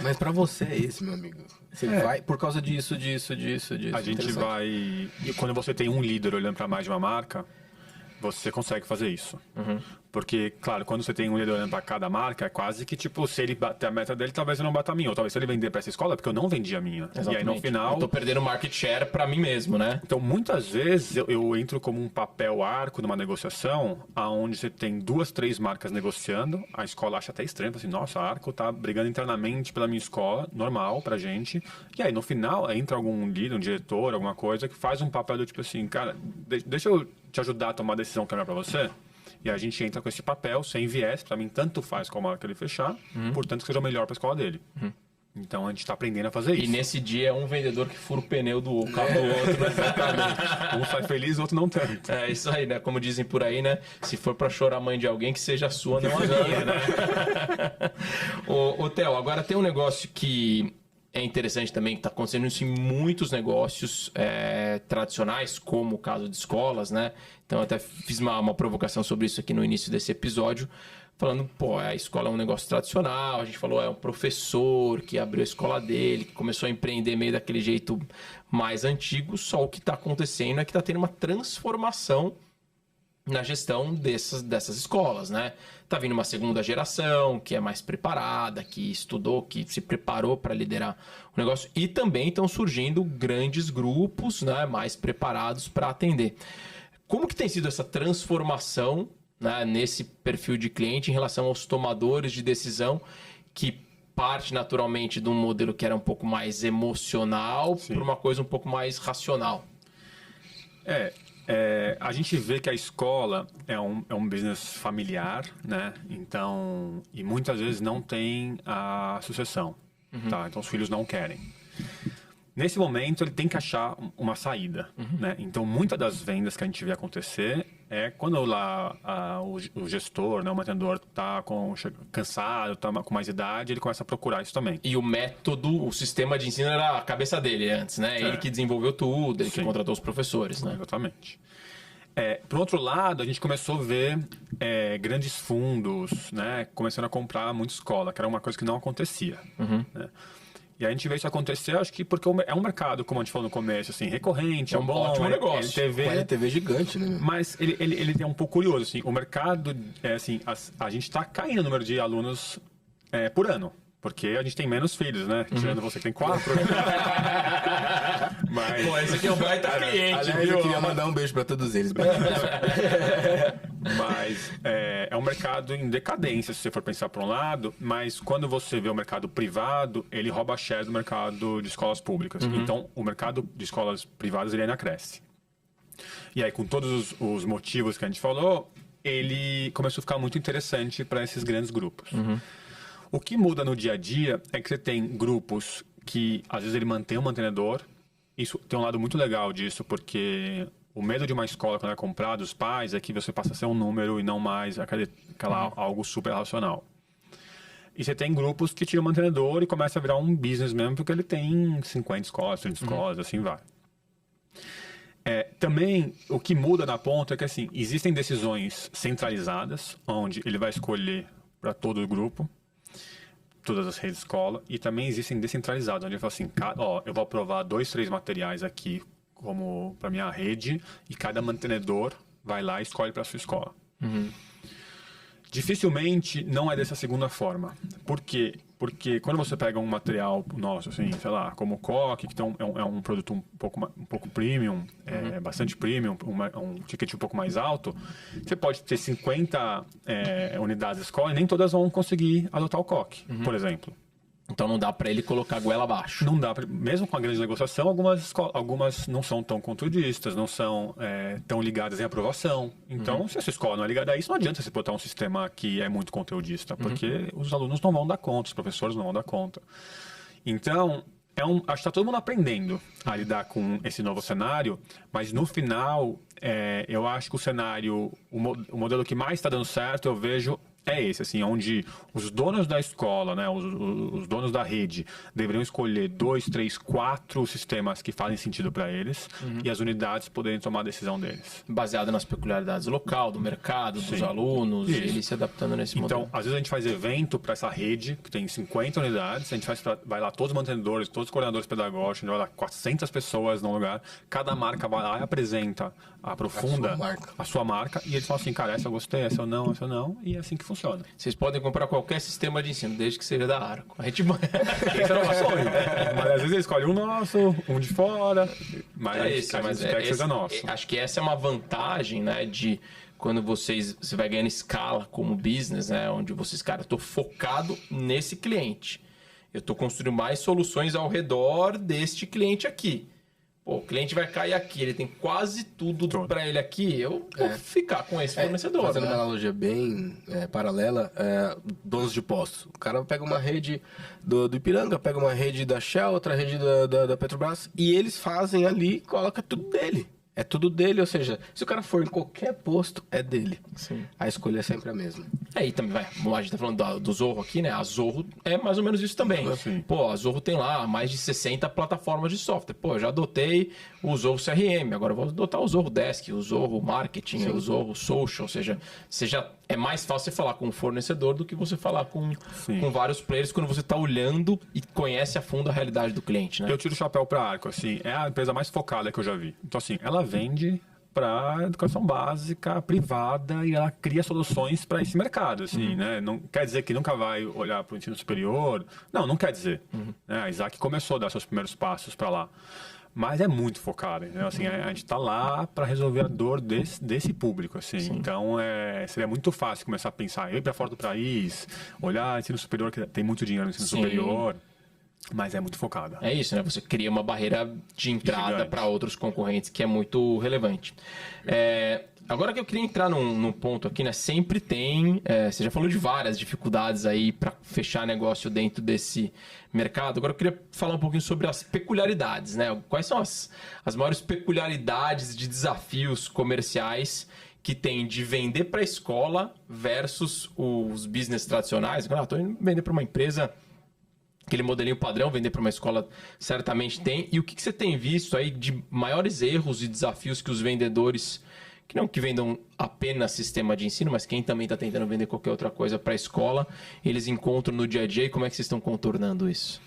Mas para você é esse, meu amigo. Você vai por causa disso. A gente vai... E quando você tem um líder olhando para mais de uma marca, você consegue fazer isso. Porque, claro, quando você tem um líder olhando para cada marca, é quase que, tipo, se ele bater a meta dele, talvez eu não bata a minha. Ou talvez se ele vender para essa escola, é porque eu não vendi a minha. Exatamente. E aí, no final... Eu tô perdendo market share para mim mesmo, né? Então, muitas vezes, eu entro como um papel arco numa negociação, onde você tem 2, 3 marcas negociando, a escola acha até estranho, assim, nossa, a Arco tá brigando internamente pela minha escola, normal pra gente. E aí, no final, entra algum líder, um diretor, alguma coisa, que faz um papel do tipo assim, cara, deixa eu te ajudar a tomar a decisão que é melhor pra você. E a gente entra com esse papel, sem viés, pra mim tanto faz qual marca ele fechar, portanto que seja o melhor pra escola dele. Então a gente tá aprendendo a fazer isso. E nesse dia é um vendedor que fura o pneu do carro do outro, né? Exatamente. Um sai feliz, o outro não tanto. É isso aí, né? Como dizem por aí, né? Se for pra chorar a mãe de alguém, que seja a sua, não a minha, né? Ô, Theo, agora tem um negócio que é interessante também, que está acontecendo isso em muitos negócios tradicionais, como o caso de escolas, né? Então, eu até fiz uma provocação sobre isso aqui no início desse episódio, falando, a escola é um negócio tradicional, a gente falou, é um professor que abriu a escola dele, que começou a empreender meio daquele jeito mais antigo, só o que está acontecendo é que está tendo uma transformação na gestão dessas escolas, né? Tá vindo uma segunda geração que é mais preparada, que estudou, que se preparou para liderar o negócio, e também estão surgindo grandes grupos, né, mais preparados para atender. Como que tem sido essa transformação, né, nesse perfil de cliente em relação aos tomadores de decisão, que parte naturalmente de um modelo que era um pouco mais emocional para uma coisa um pouco mais racional? A gente vê que a escola é um business familiar, né? Então, e muitas vezes não tem a sucessão, tá? Então os filhos não querem. Nesse momento, ele tem que achar uma saída, né? Então, muitas das vendas que a gente vê acontecer é quando lá o gestor, né, o mantenedor está cansado, está com mais idade, ele começa a procurar isso também. E o método, o sistema de ensino era a cabeça dele antes, né? Ele que desenvolveu tudo, ele que contratou os professores, né? Exatamente. Por outro lado, a gente começou a ver grandes fundos, né, começando a comprar muita escola, que era uma coisa que não acontecia, né? E a gente vê isso acontecer, acho que porque é um mercado, como a gente falou no começo, assim, recorrente, é um bom ótimo negócio. LTV gigante, né? Mas ele é um pouco curioso, assim, o mercado, assim, a gente está caindo no número de alunos por ano. Porque a gente tem menos filhos, né? Tirando você que tem 4. Mas... esse aqui é um baita cliente, aliás, eu queria mandar um beijo para todos eles. Mas é um mercado em decadência, se você for pensar por um lado. Mas quando você vê o mercado privado, ele rouba a share do mercado de escolas públicas. Então, o mercado de escolas privadas, ele ainda cresce. E aí, com todos os motivos que a gente falou, ele começou a ficar muito interessante para esses grandes grupos. O que muda no dia a dia é que você tem grupos que, às vezes, ele mantém um mantenedor. Isso tem um lado muito legal disso, porque o medo de uma escola, quando é comprada, dos pais, é que você passa a ser um número e não mais algo super racional. E você tem grupos que tiram o mantenedor e começa a virar um business mesmo, porque ele tem 50 escolas, 30 escolas, assim vai. Também, o que muda na ponta é que, assim, existem decisões centralizadas, onde ele vai escolher para todo o grupo, todas as redes de escola, e também existem descentralizadas, onde ele fala assim, eu vou aprovar 2, 3 materiais aqui como para minha rede, e cada mantenedor vai lá e escolhe para a sua escola. Dificilmente não é dessa segunda forma. Por quê? Porque quando você pega um material nosso, assim, sei lá, como o Coque, que é um produto um pouco premium, bastante premium, um ticket um pouco mais alto, você pode ter 50 unidades de escola e nem todas vão conseguir adotar o Coque, por exemplo. Então não dá para ele colocar a goela abaixo. Não dá, mesmo com a grande negociação, algumas não são tão conteudistas, não são tão ligadas em aprovação. Então, se a sua escola não é ligada a isso, não adianta você botar um sistema que é muito conteudista, porque os alunos não vão dar conta, os professores não vão dar conta. Então, acho que está todo mundo aprendendo a lidar com esse novo cenário, mas no final, eu acho que o cenário, o modelo que mais está dando certo, eu vejo, é esse, assim, onde os donos da escola, né, os donos da rede, deveriam escolher 2, 3, 4 sistemas que fazem sentido para eles e as unidades poderem tomar a decisão deles. Baseado nas peculiaridades do local, do mercado, dos alunos, e ele se adaptando nesse modelo. Então, às vezes a gente faz evento para essa rede, que tem 50 unidades, a gente vai lá todos os mantenedores, todos os coordenadores pedagógicos, a gente vai lá 400 pessoas no lugar, cada marca vai lá e apresenta, aprofunda a sua marca, e eles falam assim, cara, essa eu gostei, essa eu não, e é assim que funciona. Vocês podem comprar qualquer sistema de ensino, desde que seja da Arco. A gente... Esse é o nosso sonho. Mas às vezes eles escolhem um nosso, um de fora, mas a gente quer que seja nosso. Acho que essa é uma vantagem, né, de quando você vai ganhando escala como business, né, onde vocês, cara, eu tô focado nesse cliente. Eu tô construindo mais soluções ao redor deste cliente aqui. Pô, o cliente vai cair aqui, ele tem quase tudo para ele aqui, eu vou ficar com esse fornecedor. Fazendo uma analogia bem paralela, donos de postos. O cara pega uma rede do Ipiranga, pega uma rede da Shell, outra rede da Petrobras, e eles fazem ali, coloca tudo dele. É tudo dele, ou seja, se o cara for em qualquer posto, é dele. Sim. A escolha é sempre a mesma. E também a gente tá falando do Zorro aqui, né? A Zorro é mais ou menos isso também. Assim. Pô, a Zorro tem lá mais de 60 plataformas de software. Pô, eu já adotei o Zorro CRM, agora eu vou adotar o Zorro Desk, o Zorro Marketing, o Zorro Social, ou seja, é mais fácil você falar com um fornecedor do que você falar com vários players quando você está olhando e conhece a fundo a realidade do cliente, né? Eu tiro o chapéu para a Arco, assim, é a empresa mais focada que eu já vi. Então, assim, ela vende para educação básica, privada, e ela cria soluções para esse mercado, assim, né? Não quer dizer que nunca vai olhar para o ensino superior. Não quer dizer. Né? A Isaac começou a dar seus primeiros passos para lá. Mas é muito focado, né? Assim, a gente está lá para resolver a dor desse público, assim. Sim. Então, seria muito fácil começar a pensar, ir para fora do país, olhar ensino superior, que tem muito dinheiro no ensino superior, mas é muito focada. É isso, né? Você cria uma barreira de entrada para outros concorrentes, que é muito relevante. Agora que eu queria entrar num ponto aqui, né? Sempre tem... você já falou de várias dificuldades aí para fechar negócio dentro desse mercado. Agora eu queria falar um pouquinho sobre as peculiaridades, né? Quais são as maiores peculiaridades de desafios comerciais que tem de vender para a escola versus os business tradicionais? Estou indo vender para uma empresa... Aquele modelinho padrão, vender para uma escola, certamente tem. E o que você tem visto aí de maiores erros e desafios que os vendedores, que não que vendam apenas sistema de ensino, mas quem também está tentando vender qualquer outra coisa para a escola, eles encontram no dia a dia, e como é que vocês estão contornando isso?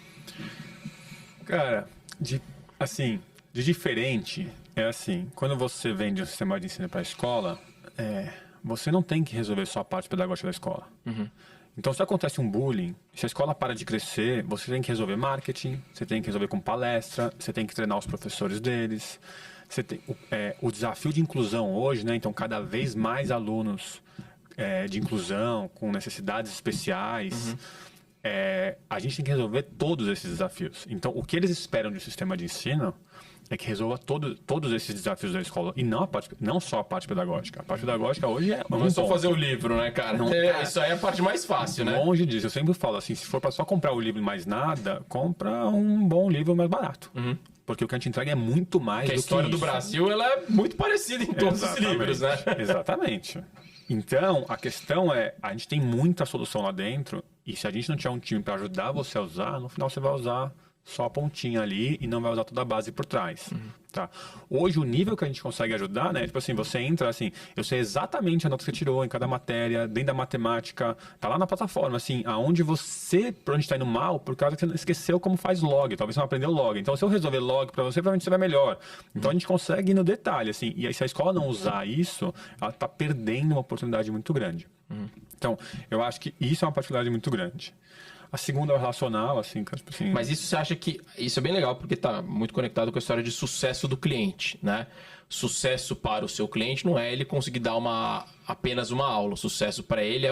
Cara, de diferente, é assim, quando você vende um sistema de ensino para a escola, você não tem que resolver só a parte pedagógica da escola. Então, se acontece um bullying, se a escola para de crescer, você tem que resolver marketing, você tem que resolver com palestra, você tem que treinar os professores deles. Você tem, o desafio de inclusão hoje, né? Então, cada vez mais alunos de inclusão, com necessidades especiais. A gente tem que resolver todos esses desafios. Então, o que eles esperam de um sistema de ensino é que resolva todos esses desafios da escola. E não só a parte pedagógica. A parte pedagógica hoje é... Não é só fazer o livro, né, cara? Isso aí é a parte mais fácil, né? Longe disso. Eu sempre falo assim, se for para só comprar o livro e mais nada, compra um bom livro mais barato. Porque o que a gente entrega é muito mais do que isso. A história do Brasil, ela é muito parecida em todos os livros, né? Exatamente. Então, a questão a gente tem muita solução lá dentro E se a gente não tiver um time para ajudar você a usar, no final você vai usar só a pontinha ali e não vai usar toda a base por trás. Tá? Hoje, o nível que a gente consegue ajudar, né? Tipo assim, você entra assim, eu sei exatamente a nota que você tirou em cada matéria, dentro da matemática, tá lá na plataforma, assim, aonde você, por onde está indo mal, por causa que você esqueceu como faz log, talvez você não aprendeu log. Então, se eu resolver log para você, provavelmente você vai melhor. Então, a gente consegue ir no detalhe, assim, e aí, se a escola não usar isso, ela tá perdendo uma oportunidade muito grande. Então, eu acho que isso é uma particularidade muito grande. A segunda é o relacional, assim, tipo assim... Mas isso você acha que... Isso é bem legal, porque está muito conectado com a história de sucesso do cliente, né? Sucesso para o seu cliente não é ele conseguir dar apenas uma aula. O sucesso para ele é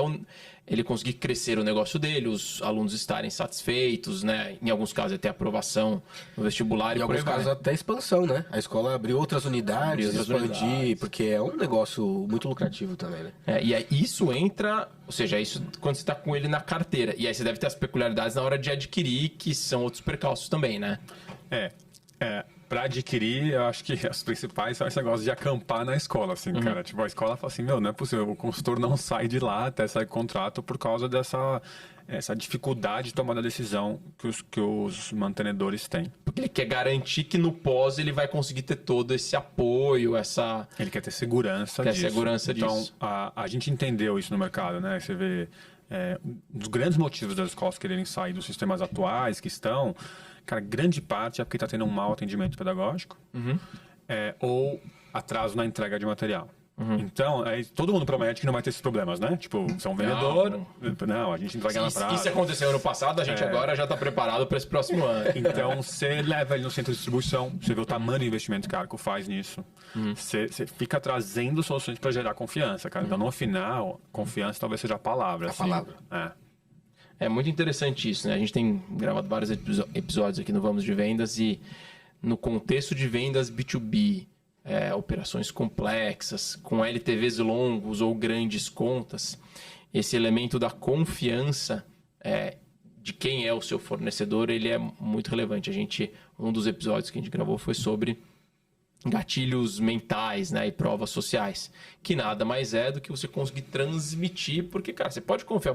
ele conseguir crescer o negócio dele, os alunos estarem satisfeitos, né? Em alguns casos até aprovação no vestibular. Em alguns casos até expansão, né? A escola abriu outras unidades, expandir, porque é um negócio muito lucrativo também, né? E aí isso entra, ou seja, isso quando você está com ele na carteira. E aí você deve ter as peculiaridades na hora de adquirir, que são outros percalços também, né? Para adquirir, eu acho que as principais são esse negócio de acampar na escola, assim, cara. Tipo, a escola fala assim, não é possível, o consultor não sai de lá até sair contrato por causa essa dificuldade de tomar a decisão que os mantenedores têm. Porque ele quer garantir que no pós ele vai conseguir ter todo esse apoio, Ele quer ter segurança disso. Então, a gente entendeu isso no mercado, né? Você vê... um dos grandes motivos das escolas quererem sair dos sistemas atuais que estão... Cara, grande parte é porque está tendo um mau atendimento pedagógico ou atraso na entrega de material. Então, aí todo mundo promete que não vai ter esses problemas, né? Tipo, você é um vendedor, não, a gente entrega na praça. Isso aconteceu ano passado, a gente agora já está preparado para esse próximo ano. Então, você leva ele no centro de distribuição, você vê o tamanho do investimento que a Arco faz nisso. Você fica trazendo soluções para gerar confiança, cara. Então, no final, confiança talvez seja a palavra. É muito interessante isso, né? A gente tem gravado vários episódios aqui no Vamos de Vendas e no contexto de vendas B2B, operações complexas, com LTVs longos ou grandes contas, esse elemento da confiança de quem é o seu fornecedor, ele é muito relevante. Um dos episódios que a gente gravou foi sobre gatilhos mentais, né, e provas sociais, que nada mais é do que você conseguir transmitir, porque, cara, você pode confiar,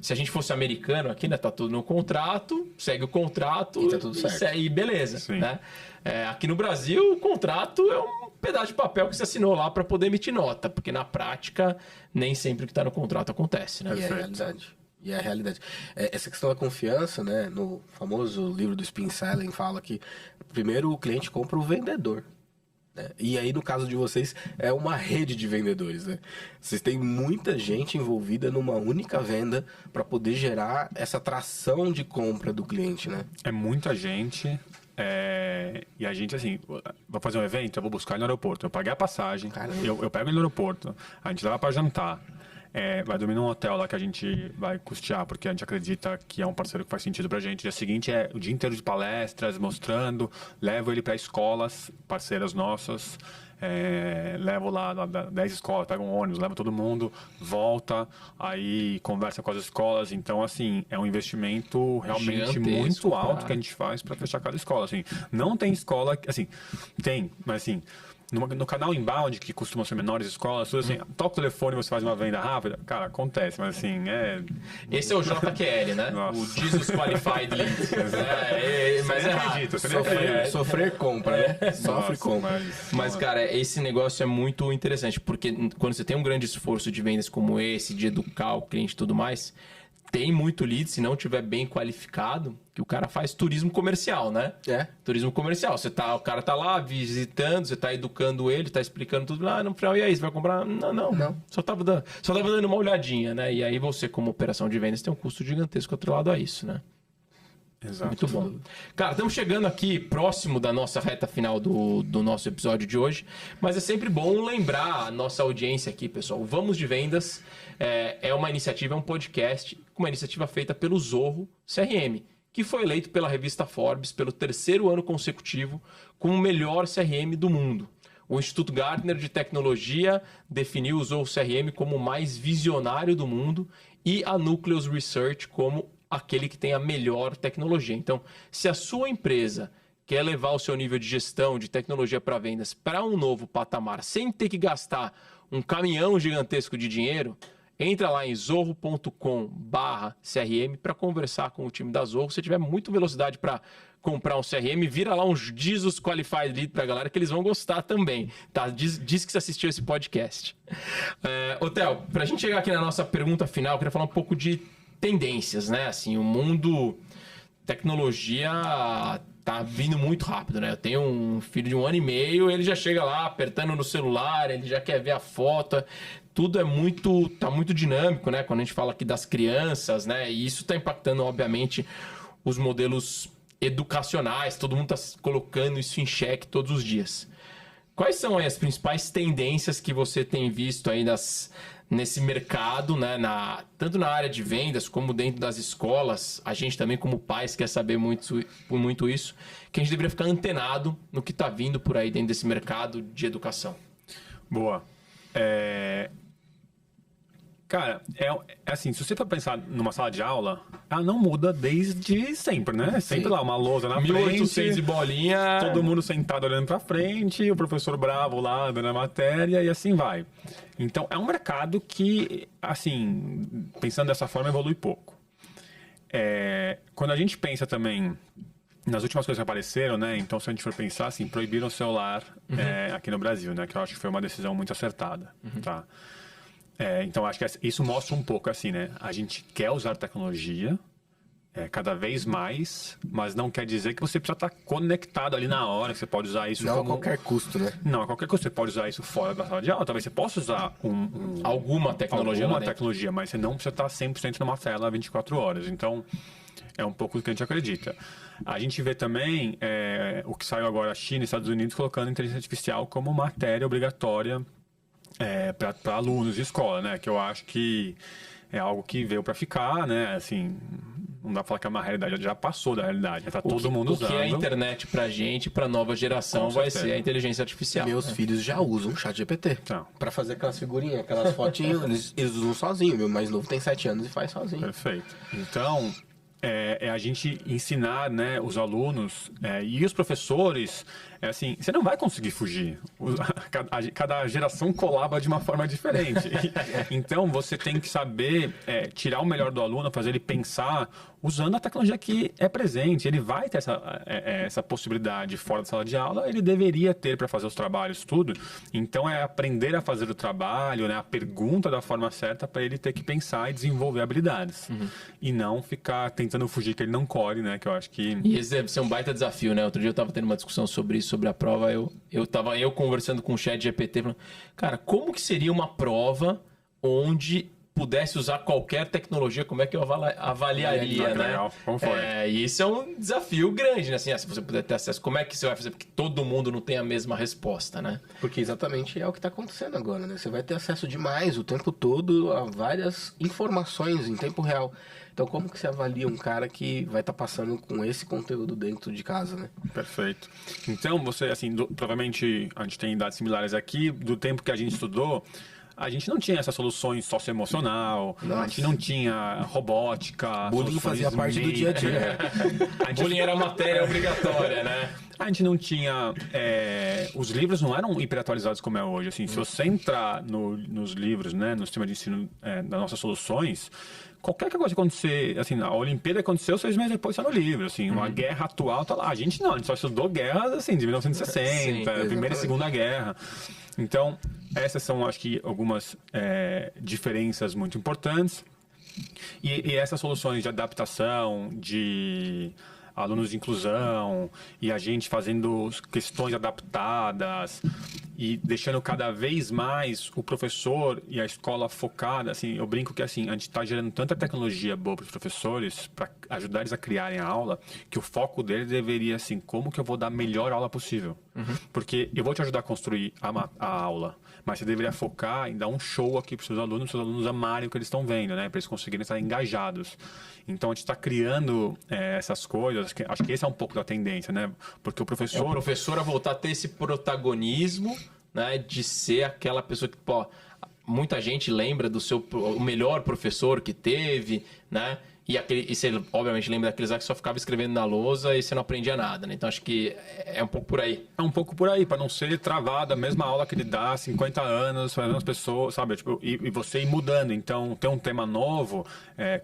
se a gente fosse americano aqui, né, tá tudo no contrato, segue o contrato e tá tudo certo. E beleza, né? Aqui no Brasil, o contrato é um pedaço de papel que você assinou lá para poder emitir nota, porque na prática, nem sempre o que está no contrato acontece, né? E é a realidade. Essa questão da confiança, né, no famoso livro do Spin Silent fala que primeiro o cliente compra o vendedor. E aí, no caso de vocês, é uma rede de vendedores, né? Vocês têm muita gente envolvida numa única venda para poder gerar essa tração de compra do cliente, né? É muita gente. E a gente, assim, vou fazer um evento, eu vou buscar ele no aeroporto. Eu paguei a passagem, eu pego ele no aeroporto, a gente leva para jantar. Vai dormir num hotel lá que a gente vai custear, porque a gente acredita que é um parceiro que faz sentido pra gente. Dia seguinte é o dia inteiro de palestras, mostrando, levo ele para escolas, parceiras nossas, levo lá 10 escolas, pego um ônibus, levo todo mundo, volta, aí conversa com as escolas. Então, assim, é um investimento realmente muito alto que a gente faz para fechar cada escola. Assim, não tem escola, assim, tem, mas assim... No canal inbound, que costuma ser menores escolas, tudo assim, toca o telefone e você faz uma venda rápida, cara, acontece, mas assim, Esse é o JQL, né? Nossa. O Jesus Qualified Lead. Mas acredita, sofrer compra, né? Sofre compra. Mas, cara, esse negócio é muito interessante, porque quando você tem um grande esforço de vendas como esse, de educar o cliente e tudo mais... Tem muito lead, se não tiver bem qualificado, que o cara faz turismo comercial, né? Turismo comercial. O cara tá lá visitando, você tá educando ele, tá explicando tudo. No final, e aí, você vai comprar? Não. Só tava dando uma olhadinha, né? E aí você, como operação de vendas, tem um custo gigantesco atrelado a isso, né? Exato. Muito bom. Cara, estamos chegando aqui próximo da nossa reta final do nosso episódio de hoje, mas é sempre bom lembrar a nossa audiência aqui, pessoal. Vamos de Vendas é uma iniciativa, é um podcast, uma iniciativa feita pelo Zorro CRM, que foi eleito pela revista Forbes pelo 3º ano consecutivo como o melhor CRM do mundo. O Instituto Gartner de Tecnologia definiu o Zorro CRM como o mais visionário do mundo e a Nucleus Research como aquele que tem a melhor tecnologia. Então, se a sua empresa quer levar o seu nível de gestão de tecnologia para vendas para um novo patamar, sem ter que gastar um caminhão gigantesco de dinheiro, Entra lá em zorro.com/CRM para conversar com o time da Zorro. Se tiver muita velocidade para comprar um CRM, vira lá um Jesus Qualified Lead para a galera que eles vão gostar também. Tá? Diz que você assistiu esse podcast. Ô, Theo, para a gente chegar aqui na nossa pergunta final, eu queria falar um pouco de tendências, né? Assim, o mundo tecnologia tá vindo muito rápido, né? Eu tenho um filho de 1 ano e meio, ele já chega lá apertando no celular, ele já quer ver a foto. Tudo tá muito dinâmico, né? Quando a gente fala aqui das crianças, né? E isso está impactando, obviamente, os modelos educacionais. Todo mundo está colocando isso em xeque todos os dias. Quais são aí as principais tendências que você tem visto aí nesse mercado, né? Tanto na área de vendas como dentro das escolas? A gente também, como pais, quer saber muito isso, que a gente deveria ficar antenado no que está vindo por aí dentro desse mercado de educação. Boa. Cara, assim, se você for pensar numa sala de aula, ela não muda desde sempre, né? Sempre lá, uma lousa na 1800 frente, e bolinha. todo mundo sentado olhando pra frente, o professor bravo lá dando a matéria e assim vai. Então, é um mercado que, assim, pensando dessa forma, evolui pouco. Quando a gente pensa também nas últimas coisas que apareceram, né? Então, se a gente for pensar, assim, proibiram o celular aqui no Brasil, né? Que eu acho que foi uma decisão muito acertada, tá? Então, acho que isso mostra um pouco assim, né? A gente quer usar tecnologia cada vez mais, mas não quer dizer que você precisa estar conectado ali na hora, que você pode usar isso Não a qualquer custo, né? Não, a qualquer custo. Você pode usar isso fora da sala de aula. Talvez você possa usar alguma tecnologia, mas você não precisa estar 100% numa tela 24 horas. Então, é um pouco do que a gente acredita. A gente vê também o que saiu agora, a China e Estados Unidos colocando inteligência artificial como matéria obrigatória para alunos de escola, né? Que eu acho que é algo que veio para ficar, né? Assim, não dá para falar que é uma realidade, já passou da realidade, já tá todo mundo usando. O que é a internet pra gente, pra nova geração, vai ser a inteligência artificial. Meus filhos já usam o ChatGPT para fazer aquelas figurinhas, aquelas fotinhas, eles usam sozinho. Meu mais novo tem 7 anos e faz sozinho. Perfeito. Então, a gente ensinar, né, os alunos e os professores, assim, você não vai conseguir fugir. Cada geração colaba de uma forma diferente. Então, você tem que saber tirar o melhor do aluno, fazer ele pensar usando a tecnologia que é presente. Ele vai ter essa possibilidade fora da sala de aula, ele deveria ter para fazer os trabalhos, tudo. Então, é aprender a fazer o trabalho, né, a pergunta da forma certa para ele ter que pensar e desenvolver habilidades. E não ficar tentando fugir que ele não corre, né, que eu acho que... E esse deve ser um baita desafio, né? Outro dia eu estava tendo uma discussão sobre isso, sobre a prova, eu conversando com o ChatGPT, falando, cara, como que seria uma prova onde pudesse usar qualquer tecnologia, como é que eu avaliaria, né? Legal. Como foi? E isso é um desafio grande, né? Assim, se você puder ter acesso, como é que você vai fazer? Porque todo mundo não tem a mesma resposta, né? Porque exatamente é o que está acontecendo agora, né? Você vai ter acesso demais o tempo todo a várias informações em tempo real. Então, como que você avalia um cara que vai estar passando com esse conteúdo dentro de casa, né? Perfeito. Então, você, assim, provavelmente a gente tem dados similares aqui, do tempo que a gente estudou, a gente não tinha essas soluções socioemocional, a gente não tinha robótica. Bullying fazia parte do dia a dia. Bullying era matéria obrigatória, né? A gente não tinha... os livros não eram hiperatualizados como é hoje. Assim, se você entrar nos livros, né, no sistema de ensino das nossas soluções, qualquer coisa que acontecer, assim, a Olimpíada aconteceu 6 meses depois, está no livro, assim, uma guerra atual tá lá. A gente só estudou guerras, assim, de 1960, Primeira e Segunda Guerra. Então, essas são, acho que, algumas diferenças muito importantes. E essas soluções de adaptação, de alunos de inclusão, e a gente fazendo questões adaptadas e deixando cada vez mais o professor e a escola focada, assim, eu brinco que assim, a gente está gerando tanta tecnologia boa para os professores, para ajudar eles a criarem a aula, que o foco deles deveria, assim, como que eu vou dar a melhor aula possível? Porque eu vou te ajudar a construir a aula, mas você deveria focar em dar um show aqui para os seus alunos amarem o que eles estão vendo, né? Para eles conseguirem estar engajados. Então, a gente está criando essas coisas, acho que esse é um pouco da tendência, né? Porque o professor... o professor a voltar a ter esse protagonismo, né? De ser aquela pessoa que, muita gente lembra do o melhor professor que teve, né? E você, obviamente, lembra daqueles lá que só ficava escrevendo na lousa e você não aprendia nada, né? Então, acho que é um pouco por aí. É um pouco por aí, para não ser travado, a mesma aula que ele dá, 50 anos, fazendo as pessoas, sabe? Tipo, e você ir mudando. Então, ter um tema novo,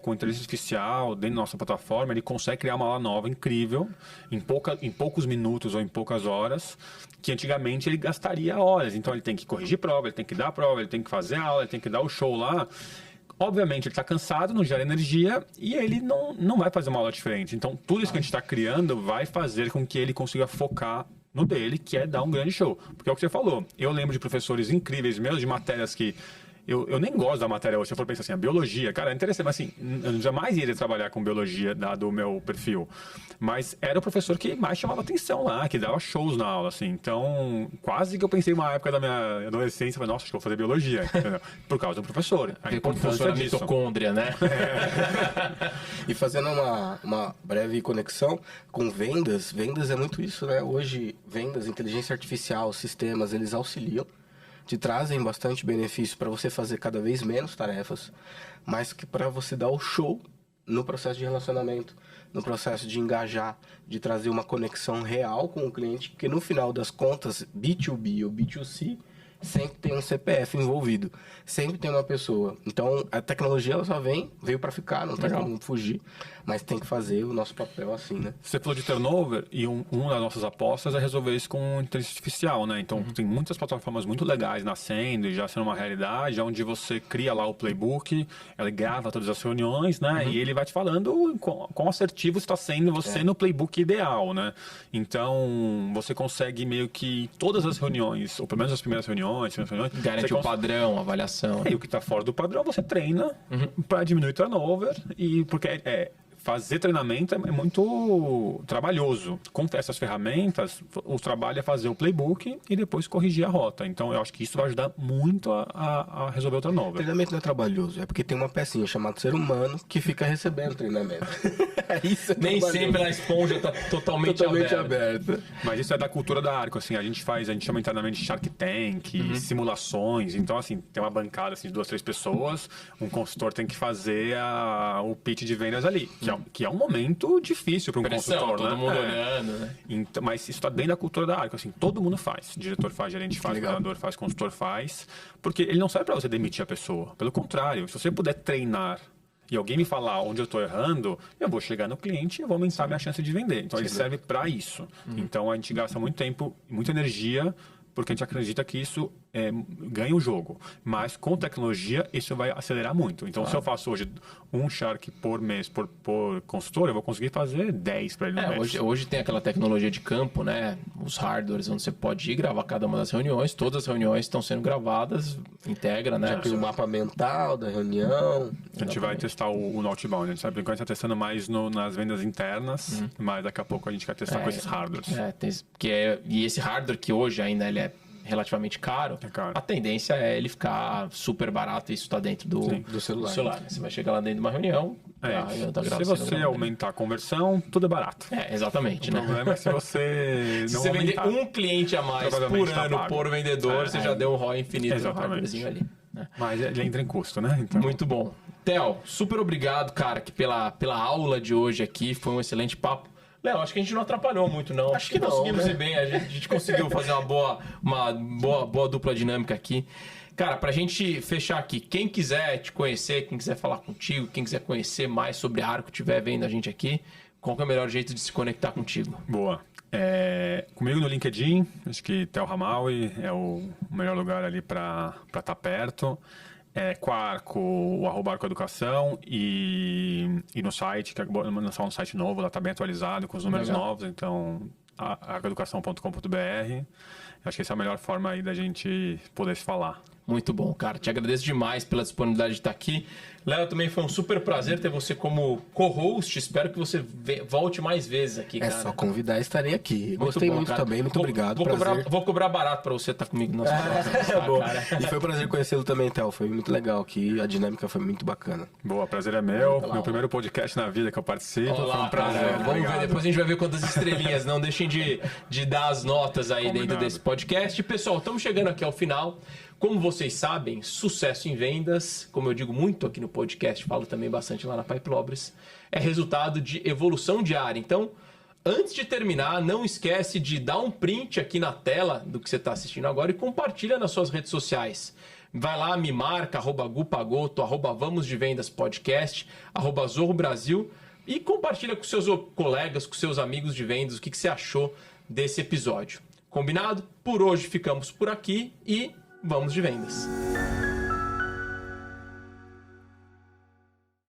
com inteligência artificial, dentro da nossa plataforma, ele consegue criar uma aula nova incrível, em poucos minutos ou em poucas horas, que antigamente ele gastaria horas. Então, ele tem que corrigir prova, ele tem que dar prova, ele tem que fazer aula, ele tem que dar o show lá. Obviamente, ele está cansado, não gera energia e ele não vai fazer uma aula diferente. Então, tudo isso que a gente está criando vai fazer com que ele consiga focar no dele, que é dar um grande show. Porque é o que você falou. Eu lembro de professores incríveis meus, de matérias que... Eu nem gosto da matéria hoje. Se eu for pensar assim, a biologia, cara, é interessante, mas assim, eu jamais iria trabalhar com biologia, dado o meu perfil. Mas era o professor que mais chamava atenção lá, que dava shows na aula, assim. Então, quase que eu pensei uma época da minha adolescência, falei, nossa, acho que vou fazer biologia, entendeu? Por causa do professor. A importância disso. Mitocôndria, né? E fazendo uma breve conexão com vendas é muito isso, né? Hoje, vendas, inteligência artificial, sistemas, eles auxiliam, te trazem bastante benefício para você fazer cada vez menos tarefas, mas que para você dar o show no processo de relacionamento, no processo de engajar, de trazer uma conexão real com o cliente, que no final das contas, B2B ou B2C, sempre tem um CPF envolvido, sempre tem uma pessoa. Então, a tecnologia ela só veio para ficar, não tem como fugir, mas tem que fazer o nosso papel assim, né? Você falou de turnover e uma das nossas apostas é resolver isso com inteligência artificial, né? Então, tem muitas plataformas muito legais nascendo e já sendo uma realidade, onde você cria lá o playbook, ela grava todas as reuniões, né? E ele vai te falando quão assertivo está sendo você no playbook ideal, né? Então, você consegue meio que todas as reuniões, ou pelo menos as primeiras reuniões, garante o padrão, a avaliação. E o que está fora do padrão, você treina para diminuir turnover, e porque fazer treinamento é muito trabalhoso. Com essas ferramentas, o trabalho é fazer o playbook e depois corrigir a rota. Então, eu acho que isso vai ajudar muito a resolver o turnover. Treinamento não é trabalhoso, é porque tem uma pecinha chamada ser humano que fica recebendo treinamento. Isso nem sempre a esponja está totalmente aberta. Mas isso é da cultura da Arco, assim, a gente chama internamente de Shark Tank, simulações. Então, assim, tem uma bancada assim, de 2, 3 pessoas, um consultor tem que fazer o pitch de vendas ali, que é um momento difícil para um consultor, todo né? mundo olhando, né? Então, mas isso está dentro da cultura da Arco, assim, todo mundo faz. Diretor faz, gerente faz, coordenador faz, consultor faz, porque ele não serve para você demitir a pessoa. Pelo contrário, se você puder treinar e alguém me falar onde eu estou errando, eu vou chegar no cliente e eu vou aumentar minha chance de vender. Então, ele serve para isso. Então, a gente gasta muito tempo, muita energia, porque a gente acredita que isso ganha o jogo. Mas com tecnologia, isso vai acelerar muito. Então, se eu faço hoje um Shark por mês, por consultor, eu vou conseguir fazer 10 para ele no mês. Hoje tem aquela tecnologia de campo, né? Os hardwares, onde você pode ir gravar cada uma das reuniões. Todas as reuniões estão sendo gravadas, integra, né? Já tem o mapa mental da reunião. A gente vai testar o outbound. A gente sabe que a gente está testando mais nas vendas internas, mas daqui a pouco a gente quer testar com esses hardwares. E esse hardware que hoje ainda ele é relativamente caro, a tendência é ele ficar super barato e isso está dentro do celular. Você vai chegar lá dentro de uma reunião, se você aumentar a conversão, tudo é barato. Exatamente. O problema é se você não se você vender um cliente a mais por ano por vendedor, você já deu um ROI infinito no hardwarezinho ali. Né? Mas ele entra em custo, né? Então... Muito bom. Theo, super obrigado, cara, pela aula de hoje aqui. Foi um excelente papo. Léo, acho que a gente não atrapalhou muito, não. Acho que conseguimos ir bem. A gente conseguiu fazer uma boa dupla dinâmica aqui. Cara, pra gente fechar aqui, quem quiser te conhecer, quem quiser falar contigo, quem quiser conhecer mais sobre a Arco, estiver vendo a gente aqui, qual que é o melhor jeito de se conectar contigo? Boa. Comigo no LinkedIn, acho que Theo Ramaui é o melhor lugar ali para estar perto. Com a Arco, o @Arco Educação e no site, que é lançar um site novo, lá está bem atualizado, com os números novos, então arcoeducação.com.br. Acho que essa é a melhor forma aí da gente poder se falar. Muito bom, cara. Te agradeço demais pela disponibilidade de estar aqui. Léo, também foi um super prazer ter você como co-host. Espero que você volte mais vezes aqui, cara. É só convidar, estarei aqui. Gostei muito também, muito obrigado. Vou cobrar barato para você estar comigo nas próximas. E foi um prazer conhecê-lo também, Theo. Foi muito legal aqui, a dinâmica foi muito bacana. Boa, prazer é meu. Meu primeiro podcast na vida que eu participo. Olá, foi um prazer. Vamos ver, depois a gente vai ver quantas estrelinhas. Não deixem de dar as notas aí dentro desse podcast. Pessoal, estamos chegando aqui ao final. Como vocês sabem, sucesso em vendas, como eu digo muito aqui no podcast, falo também bastante lá na Pipelovers, é resultado de evolução diária. Então, antes de terminar, não esquece de dar um print aqui na tela do que você está assistindo agora e compartilha nas suas redes sociais. Vai lá, me marca, @GuPagoto, @Vamos de Vendas Podcast, @Zorro Brasil e compartilha com seus colegas, com seus amigos de vendas, o que você achou desse episódio. Combinado? Por hoje ficamos por aqui e vamos de vendas.